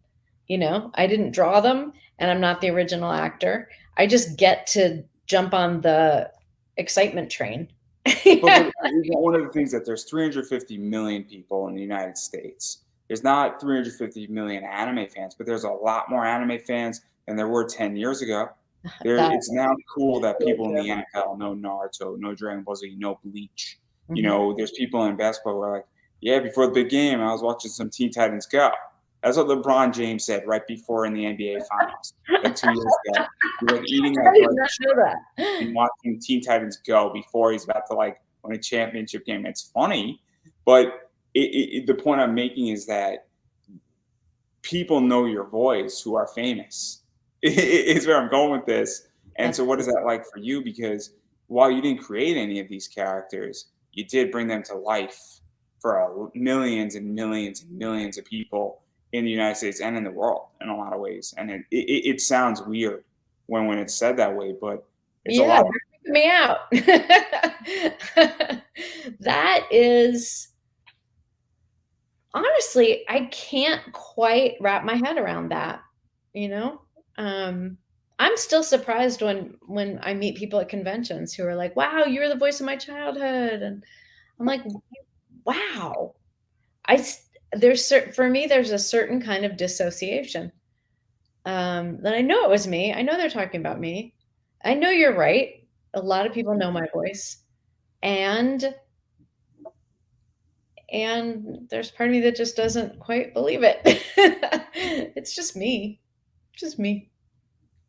I didn't draw them, and I'm not the original actor. I just get to jump on the excitement train. But one of the things that there's 350 million people in the United States. There's not 350 million anime fans, but there's a lot more anime fans than there were 10 years ago. It's now cool that people in the NFL know Naruto, know Dragon Ball Z, know Bleach. Mm-hmm. There's people in basketball who are like, yeah, before the big game, I was watching some Teen Titans Go. That's what LeBron James said right before in the NBA Finals, like 2 years ago. He was eating and watching Teen Titans Go before he's about to win a championship game. It's funny. But the point I'm making is that people know your voice who are famous. Is where I'm going with this. And That's so, what is that like for you? Because while you didn't create any of these characters, you did bring them to life for millions and millions and millions of people in the United States and in the world in a lot of ways. And it sounds weird when it's said that way, but it's a yeah, lot. you're freaking me out. That is honestly, I can't quite wrap my head around that, you know? I'm still surprised when I meet people at conventions who are like, "Wow, you were the voice of my childhood." And I'm like, "Wow." For me there's a certain kind of dissociation. That I know it was me. I know they're talking about me. I know you're right. A lot of people know my voice. And there's part of me that just doesn't quite believe it. It's just me. Just me.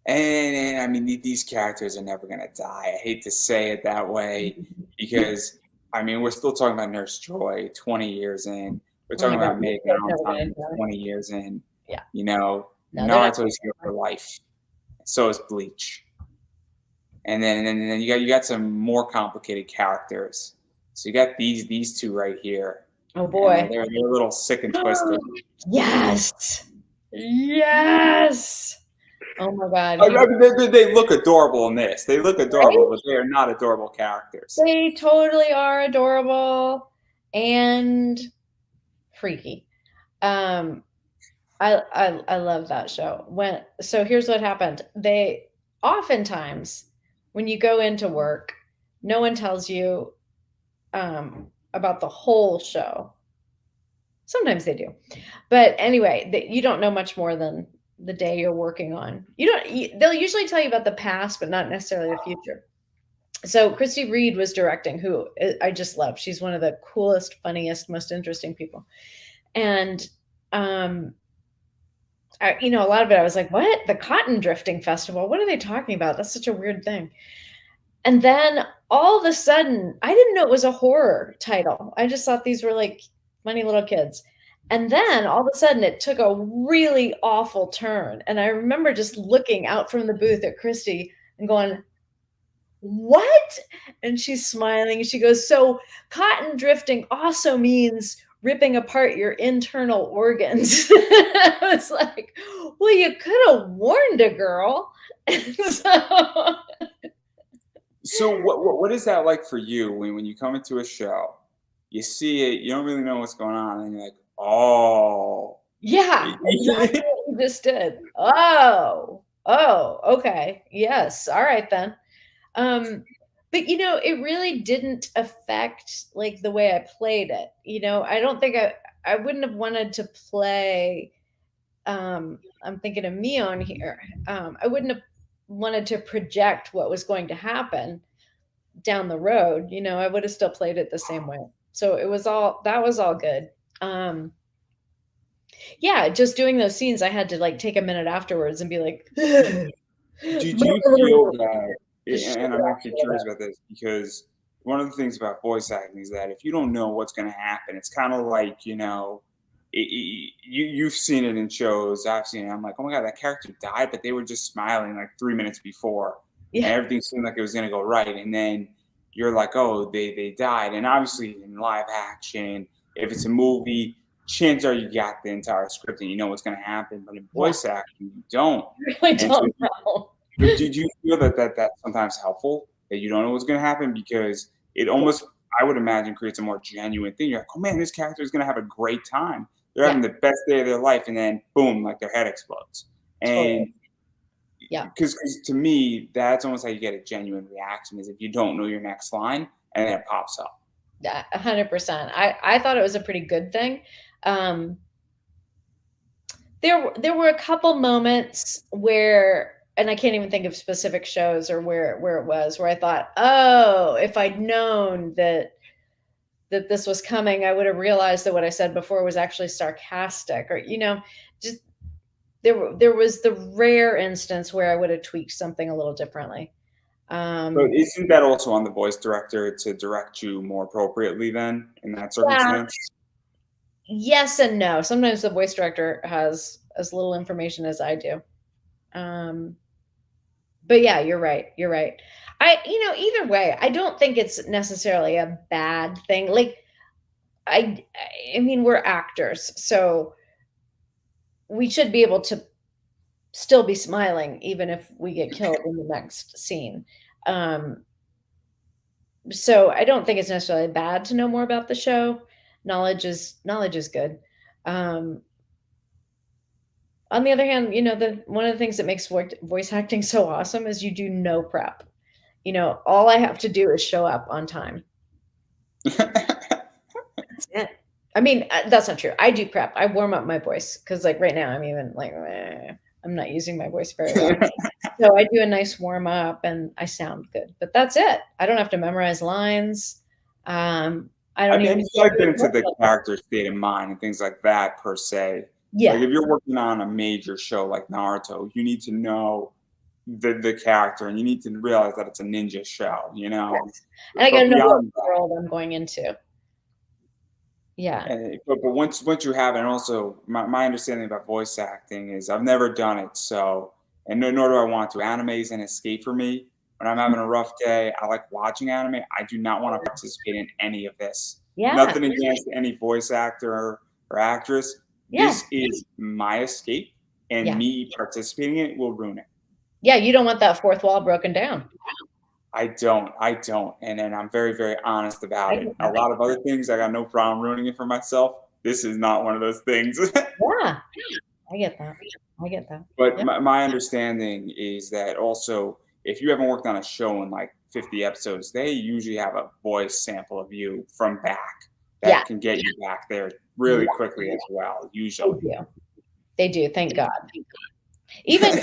And I mean, these characters are never going to die. I hate to say it that way because, I mean, we're still talking about Nurse Joy 20 years in. We're Oh my talking god, about Megan they're never gonna Valentine die. 20 years in. Yeah. You know, No, they're not. Naruto's here for life. So is Bleach. And then you got some more complicated characters. So you got these two right here. Oh And boy. they're a little sick and twisted. Yes. Yes. Oh my god. I mean, they look adorable in this. They look adorable, but they are not adorable characters. They totally are adorable and freaky. I love that show. So here's what happened. They oftentimes when you go into work, no one tells you about the whole show. Sometimes they do, but anyway, you don't know much more than the day you're working on. They'll usually tell you about the past, but not necessarily the future. So Christy Reed was directing, who I just love. She's one of the coolest, funniest, most interesting people, and a lot of it, I was like, what? The Cotton Drifting Festival? What are they talking about? That's such a weird thing. And then all of a sudden, I didn't know it was a horror title. I just thought these were like funny little kids. And then all of a sudden, it took a really awful turn. And I remember just looking out from the booth at Christy and going, what? And she's smiling. She goes, so cotton drifting also means ripping apart your internal organs. I was like, well, you could have warned a girl. So what is that like for you when you come into a show, you see it, you don't really know what's going on, and you're like, oh. Yeah, exactly what you just did. Oh, okay. Yes. All right then. But it really didn't affect like the way I played it. I don't think I wouldn't have wanted to play. I'm thinking of me on here. I wouldn't have wanted to project what was going to happen down the road. I would have still played it the same way. So that was all good. Yeah, just doing those scenes, I had to like take a minute afterwards and be like, do you feel that, and I'm actually curious about this, because one of the things about voice acting is that if you don't know what's going to happen, it's kind of like, you've seen it in shows, I've seen it, I'm like, oh my god, that character died, but they were just smiling like 3 minutes before. Yeah. And everything seemed like it was going to go right, and then you're like, oh, they died. And obviously in live action, if it's a movie, chances are you got the entire script and you know what's going to happen. But in voice acting, you don't. I really don't know. Did you feel that's sometimes helpful, that you don't know what's going to happen? Because it almost, I would imagine, creates a more genuine thing. You're like, oh man, this character is going to have a great time. They're having the best day of their life, and then boom, like their head explodes. And because to me, that's almost how you get a genuine reaction, is if you don't know your next line and then it pops up. 100%. I thought it was a pretty good thing. There were a couple moments where, and I can't even think of specific shows or where it was, where I thought, oh, if I'd known that this was coming, I would have realized that what I said before was actually sarcastic, or just there was the rare instance where I would have tweaked something a little differently. But isn't that also on the voice director to direct you more appropriately then in that Yeah, circumstance? yes and no. Sometimes the voice director has as little information as I do. Um, but yeah, you're right. You're right. Either way, I don't think it's necessarily a bad thing. Like I mean, we're actors, so we should be able to still be smiling even if we get killed in the next scene. Um, so I don't think it's necessarily bad to know more about the show. Knowledge is good. Um, on the other hand, the one of the things that makes voice acting so awesome is you do no prep. All I have to do is show up on time. That's it. I mean, that's not true. I do prep. I warm up my voice because, like, right now, I'm even like, I'm not using my voice very well. So I do a nice warm up and I sound good. But that's it. I don't have to memorize lines. I I don't mean, even. you got to get into the character state of mind and things like that per se. Like Yeah. if you're working on a major show like Naruto, you need to know the character and you need to realize that it's a ninja show, you know. Yes. And I got But to know what beyond that, world I'm going into. Yeah. but once you have it, and also my understanding about voice acting is I've never done it, so and nor do I want to. Anime is an escape for me. When I'm having a rough day, I like watching anime. I do not want to participate in any of this. Yeah. Nothing against any voice actor or actress. Yeah. This is my escape, and Yeah. me participating in it will ruin it. Yeah. You don't want that fourth wall broken down. I don't, and I'm very, very honest I about it. get A that. lot of other things, I got no problem ruining it for myself. This is not one of those things. Yeah. I get that. I get that. But Yeah. my understanding is that also, if you haven't worked on a show in like 50 episodes, they usually have a voice sample of you from back Yeah. that can get you back there really quickly as well, They usually. do. They do. Thank God. Even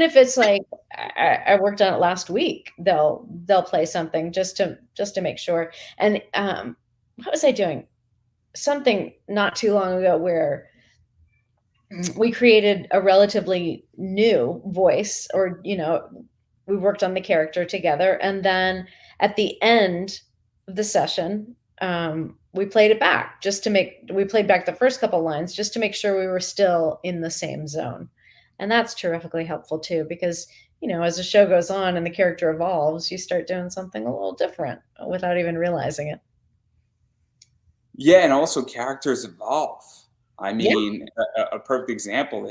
if it's like I worked on it last week, they'll play something just to make sure. And what was I doing? Something not too long ago where we created a relatively new voice, or we worked on the character together, and then at the end of the session, we played it back we played back the first couple lines just to make sure we were still in the same zone. And that's terrifically helpful too, because as the show goes on and the character evolves, you start doing something a little different without even realizing it. Yeah, and also characters evolve. I Yeah. mean, a perfect example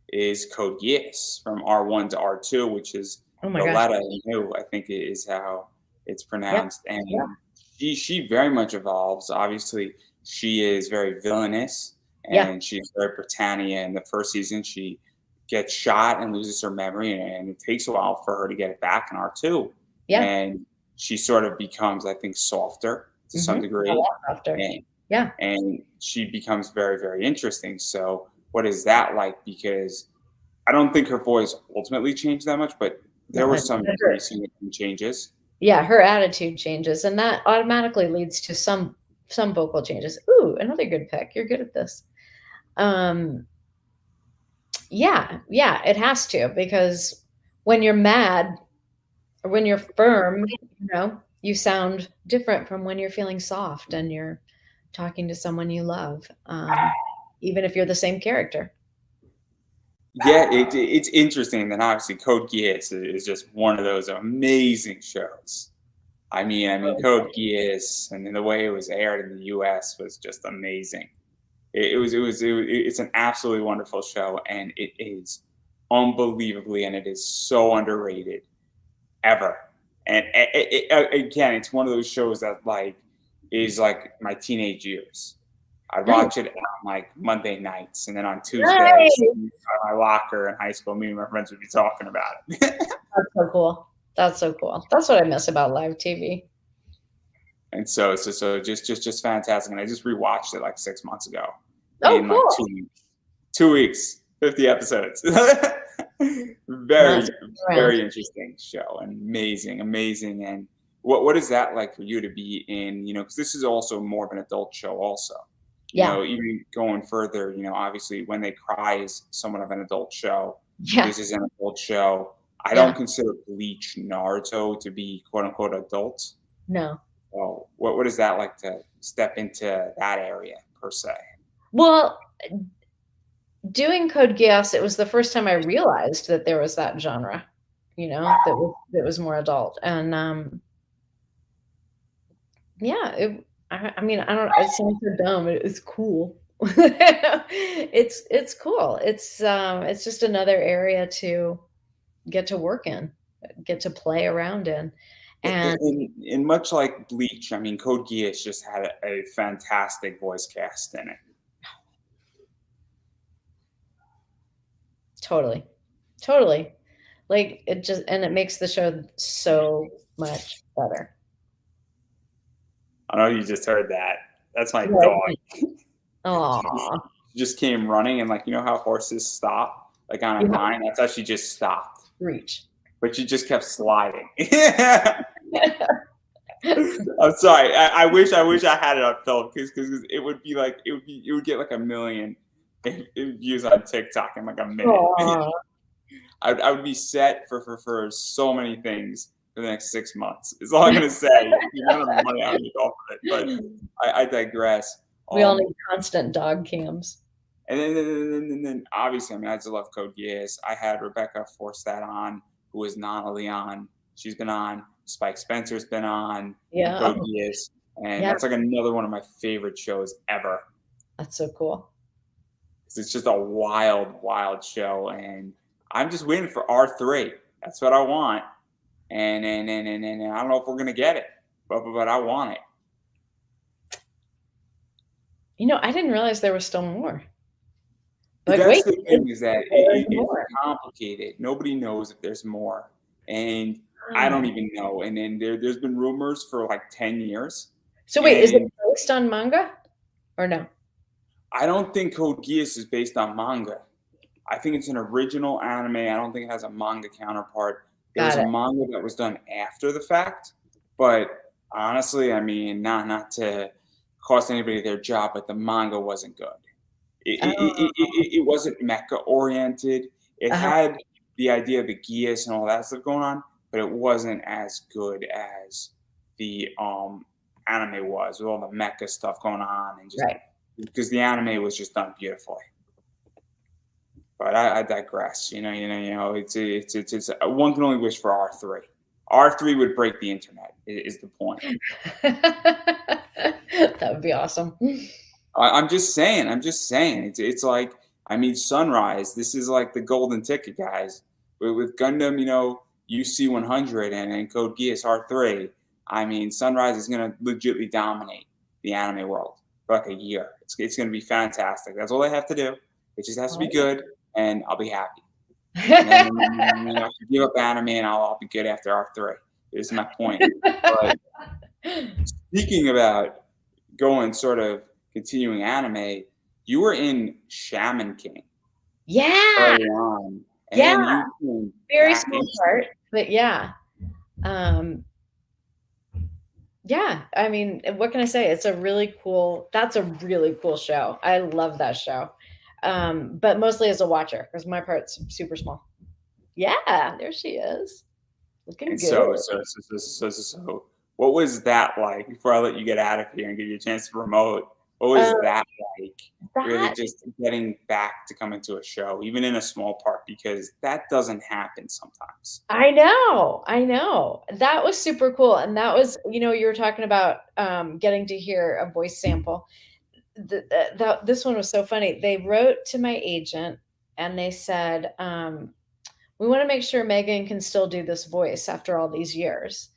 is Code Geass from R1 to R2, which is Oh my gosh. Violetta New, I think is how it's Yeah. pronounced. And Yeah. she very much evolves. Obviously, she is very villainous Yeah. and she's very Britannia. In the first season, she gets shot and loses her memory, and it takes a while for her to get it back in R2. Yeah. And she sort of becomes, I think, softer to some A degree. lot softer. And Yeah. and she becomes very, very interesting. So, what is that like? Because I don't think her voice ultimately changed that much, but there No, were it some pretty significant changes. Yeah, her attitude changes, and that automatically leads to some vocal changes. Ooh, another good pick. You're good at this. Um, yeah, it has to, because when you're mad or when you're firm, you sound different from when you're feeling soft and you're talking to someone you love, even if you're the same character. Yeah, it's interesting. Then obviously, Code Geass is just one of those amazing shows. I mean, Code Geass and the way it was aired in the U.S. was just amazing. It's an absolutely wonderful show, and it is unbelievably, and it is so underrated ever. And again, it's one of those shows that like is like my teenage years. I'd watch it on like Monday nights, and then on Tuesdays, Nice. in my locker in high school, me and my friends would be talking about it. That's so cool. That's so cool. That's what I miss about live TV. And so just fantastic. And I just rewatched it like 6 months ago Oh, in like cool. 2 weeks. 2 weeks, 50 episodes. Very, Nice. very interesting show. And amazing. And what is that like for you to be in, because this is also more of an adult show also. Yeah. Even going further, obviously When They Cry is somewhat of an adult show. Yeah. This is an adult show. I don't consider Bleach Naruto to be quote unquote adult. No. So what is that like to step into that area per se? Well, doing Code Geass, it was the first time I realized that there was that genre, that was more adult. And yeah, I mean, I don't. It sounds so dumb. It's cool. It's cool. It's just another area to get to work in, get to play around in, and In much like Bleach, I mean, Code Geass just had a fantastic voice cast in it. totally, like it makes the show so much better. I know you just heard that. That's my Right. dog. Aw. She just came running, and like, you know how horses stop like on a Yeah. vine? That's how she just stopped. Reach. But she just kept sliding. I'm sorry. I wish I had it on film because it would be like it would get like 1 million views on TikTok in like a minute. Aw. I would be set for so many things for the next 6 months. Is all I'm gonna say. The amount of money I would make off of it, but I digress. We all need constant dog cams. And then obviously, I mean, I just love Code Geass. I had Rebecca Forstad on, who is Nana Leon. She's been on. Spike Spencer's been on. Yeah. Code Geass. And that's like another one of my favorite shows ever. That's so cool. It's just a wild, wild show. And I'm just waiting for R3. That's what I want. And I don't know if we're going to get it, but I want it. I didn't realize there was still more. Like, that's the thing, is that it's complicated. Nobody knows if there's more. And I don't even know. And then there's been rumors for like 10 years. So wait, is it based on manga or no? I don't think Code Geass is based on manga. I think it's an original anime. I don't think it has a manga counterpart. There was a manga that was done after the fact. But honestly, I mean, not to cost anybody their job, but the manga wasn't good. It wasn't mecha oriented. It had the idea of the Geass and all that stuff going on, but it wasn't as good as the anime was, with all the mecha stuff going on, and just because the anime was just done beautifully. But I digress. It's one can only wish for R3. R3 would break the internet. Is the point? That would be awesome. I'm just saying. It's like, I mean, Sunrise. This is like the golden ticket, guys. With Gundam, UC 100 and Code Geass R3. I mean, Sunrise is going to legitimately dominate the anime world for like a year. It's going to be fantastic. That's all they have to do. It just has to be good, and I'll be happy. And then, I can give up anime, and I'll be good after R3. This is my point. But speaking about going sort of continuing anime, you were in Shaman King. Yeah. Early on. And very small part, but yeah. Yeah, I mean, what can I say? That's a really cool show. I love that show. But mostly as a watcher, because my part's super small. Yeah, there she is. Looking good. So what was that like, before I let you get out of here and give you a chance to promote? What was that like? Really just getting back to coming to a show, even in a small part, because that doesn't happen sometimes. I know. That was super cool. And that was, you were talking about getting to hear a voice sample. This one was so funny. They wrote to my agent and they said, we want to make sure Megan can still do this voice after all these years.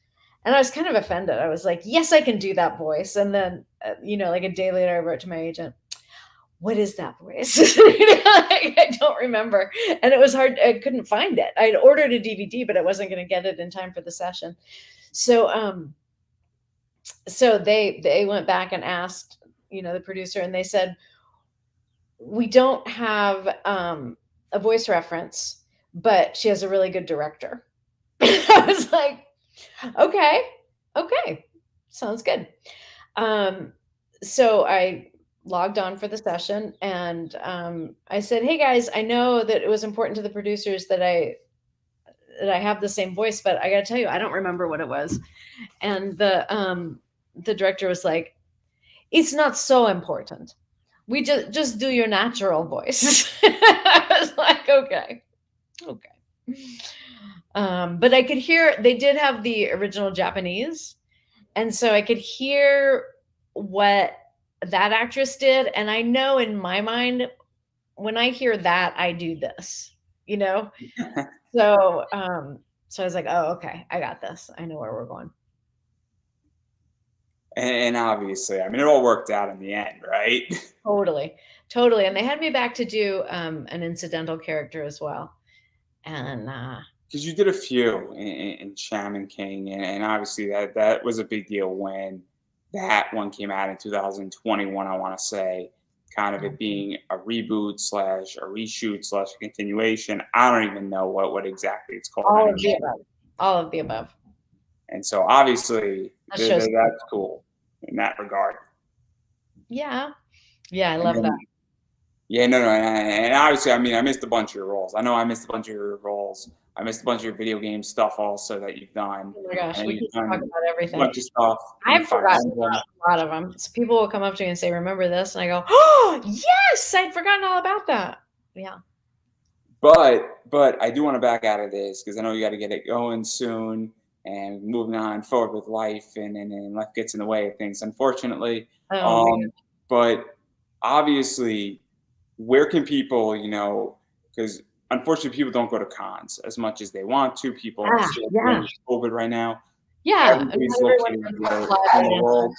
And I was kind of offended. I was like, yes, I can do that voice. And then, like a day later, I wrote to my agent, what is that voice? I don't remember. And it was hard. I couldn't find it. I'd ordered a DVD, but I wasn't going to get it in time for the session. So, so they went back and asked, the producer, and they said, we don't have a voice reference, but she has a really good director. I was like, okay, sounds good. So I logged on for the session, and I said, hey guys, I know that it was important to the producers that I that I have the same voice, but I got to tell you, I don't remember what it was. And the director was like, it's not so important. We just do your natural voice. I was like, okay. But I could hear they did have the original Japanese, and so I could hear what that actress did, and I know in my mind when I hear that I do this, you know. So so I was like, oh, okay, I got this. I know where we're going. And obviously, I mean, it all worked out in the end, right? Totally. And they had me back to do an incidental character as well. And Because you did a few in Shaman King, and obviously that was a big deal when that one came out in 2021. I want to say, kind of it being a reboot slash a reshoot slash a continuation. I don't even know what exactly it's called. all of the above. All of the above. And so obviously That's that's cool in that regard. Yeah, I love that. Yeah, no, and obviously, I mean, I missed a bunch of your roles. I know I missed a bunch of your roles. I missed a bunch of your video game stuff also that you've done. Oh my gosh, we You've can talk about everything. A bunch of stuff. I've forgotten a lot of them. So people will come up to me and say, "Remember this?" And I go, "Oh, yes, I'd forgotten all about that." Yeah. But I do want to back out of this because I know you got to get it going soon and moving on forward with life, and life gets in the way of things, unfortunately. But obviously, where can people, because unfortunately people don't go to cons as much as they want to. People are still dealing with COVID right now. Yeah. Everybody's located in the world.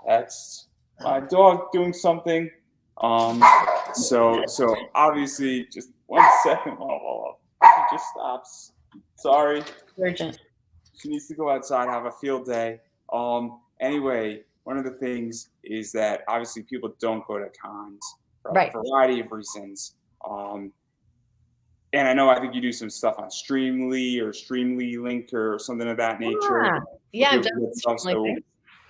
That's my dog doing something. So obviously, just 1 second. She just stops. Sorry. Urgent. She needs to go outside, have a field day. Anyway, one of the things is that obviously people don't go to cons for a variety of reasons. And I think you do some stuff on Streamly or Streamly Link or something of that nature. Yeah, I've done stuff. So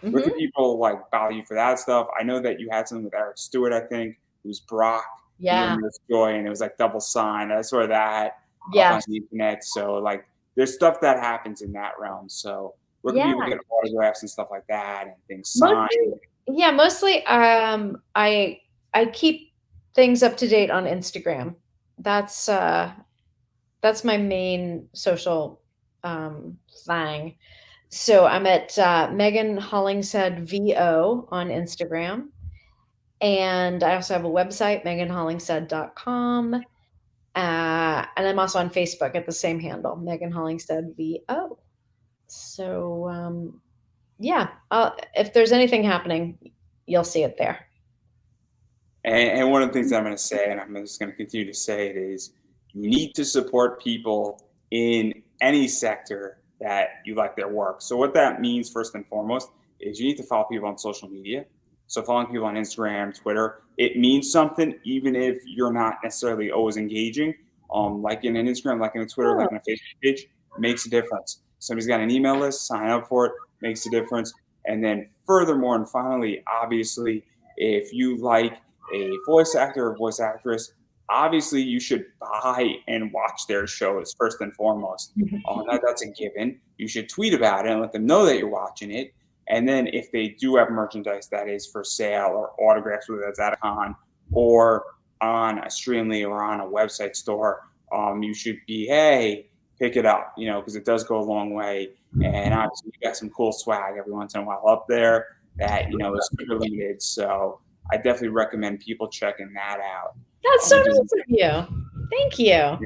where can people bother you for that stuff? I know that you had something with Eric Stewart, I think, who's Brock. Yeah. Joy, and it was like double signed. I saw that on the internet. So there's stuff that happens in that realm. So where can people get autographs and stuff like that and things signed? Mostly I keep things up to date on Instagram. That's my main social thing. So I'm at Megan Hollingshead VO on Instagram. And I also have a website, meganhollingshead.com. And I'm also on Facebook at the same handle, Megan Hollingshead VO. So, if there's anything happening, you'll see it there. And one of the things that I'm going to say, and I'm just going to continue to say it, is you need to support people in any sector that you like their work. So what that means, first and foremost, is you need to follow people on social media. So following people on Instagram, Twitter, it means something, even if you're not necessarily always engaging. Like in an Instagram, like in a Twitter, like in a Facebook page, makes a difference. Somebody's got an email list, sign up for it, makes a difference. And then furthermore, and finally, obviously, if you like a voice actor or voice actress, obviously you should buy and watch their shows first and foremost. That's a given. You should tweet about it and let them know that you're watching it. And then if they do have merchandise that is for sale or autographs, whether that's at a con or on a Streamly or on a website store, you should be, hey, pick it up, because it does go a long way. And obviously you got some cool swag every once in a while up there that, is super limited. So I definitely recommend people checking that out. That's so nice of you. Thank you.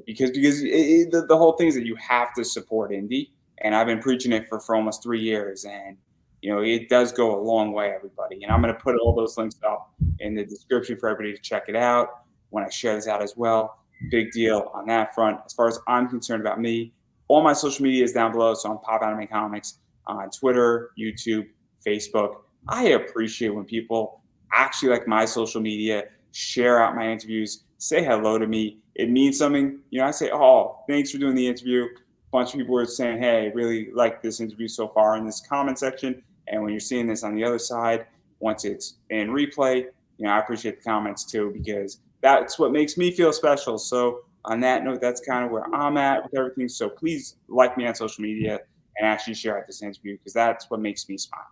Because the whole thing is that you have to support indie. And I've been preaching it for almost 3 years. And, it does go a long way, everybody. And I'm going to put all those links up in the description for everybody to check it out when I share this out as well. Big deal on that front. As far as I'm concerned about me, all my social media is down below. So I'm Pop Anime Comics on Twitter, YouTube, Facebook. I appreciate when people actually like my social media, share out my interviews, say hello to me. It means something. I say, oh, thanks for doing the interview. A bunch of people were saying, hey, really like this interview so far in this comment section. And when you're seeing this on the other side, once it's in replay, I appreciate the comments too, because that's what makes me feel special. So on that note, that's kind of where I'm at with everything. So please like me on social media and actually share out this interview, because that's what makes me smile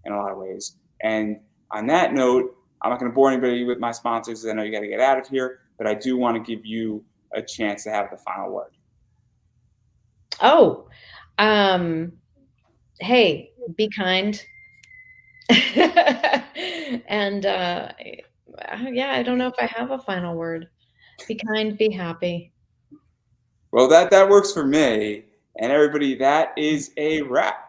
in a lot of ways. And on that note, I'm not going to bore anybody with my sponsors. I know you got to get out of here, but I do want to give you a chance to have the final word. Oh, hey, be kind. And yeah, I don't know if I have a final word. Be kind, be happy. Well, that works for me. And everybody, that is a wrap.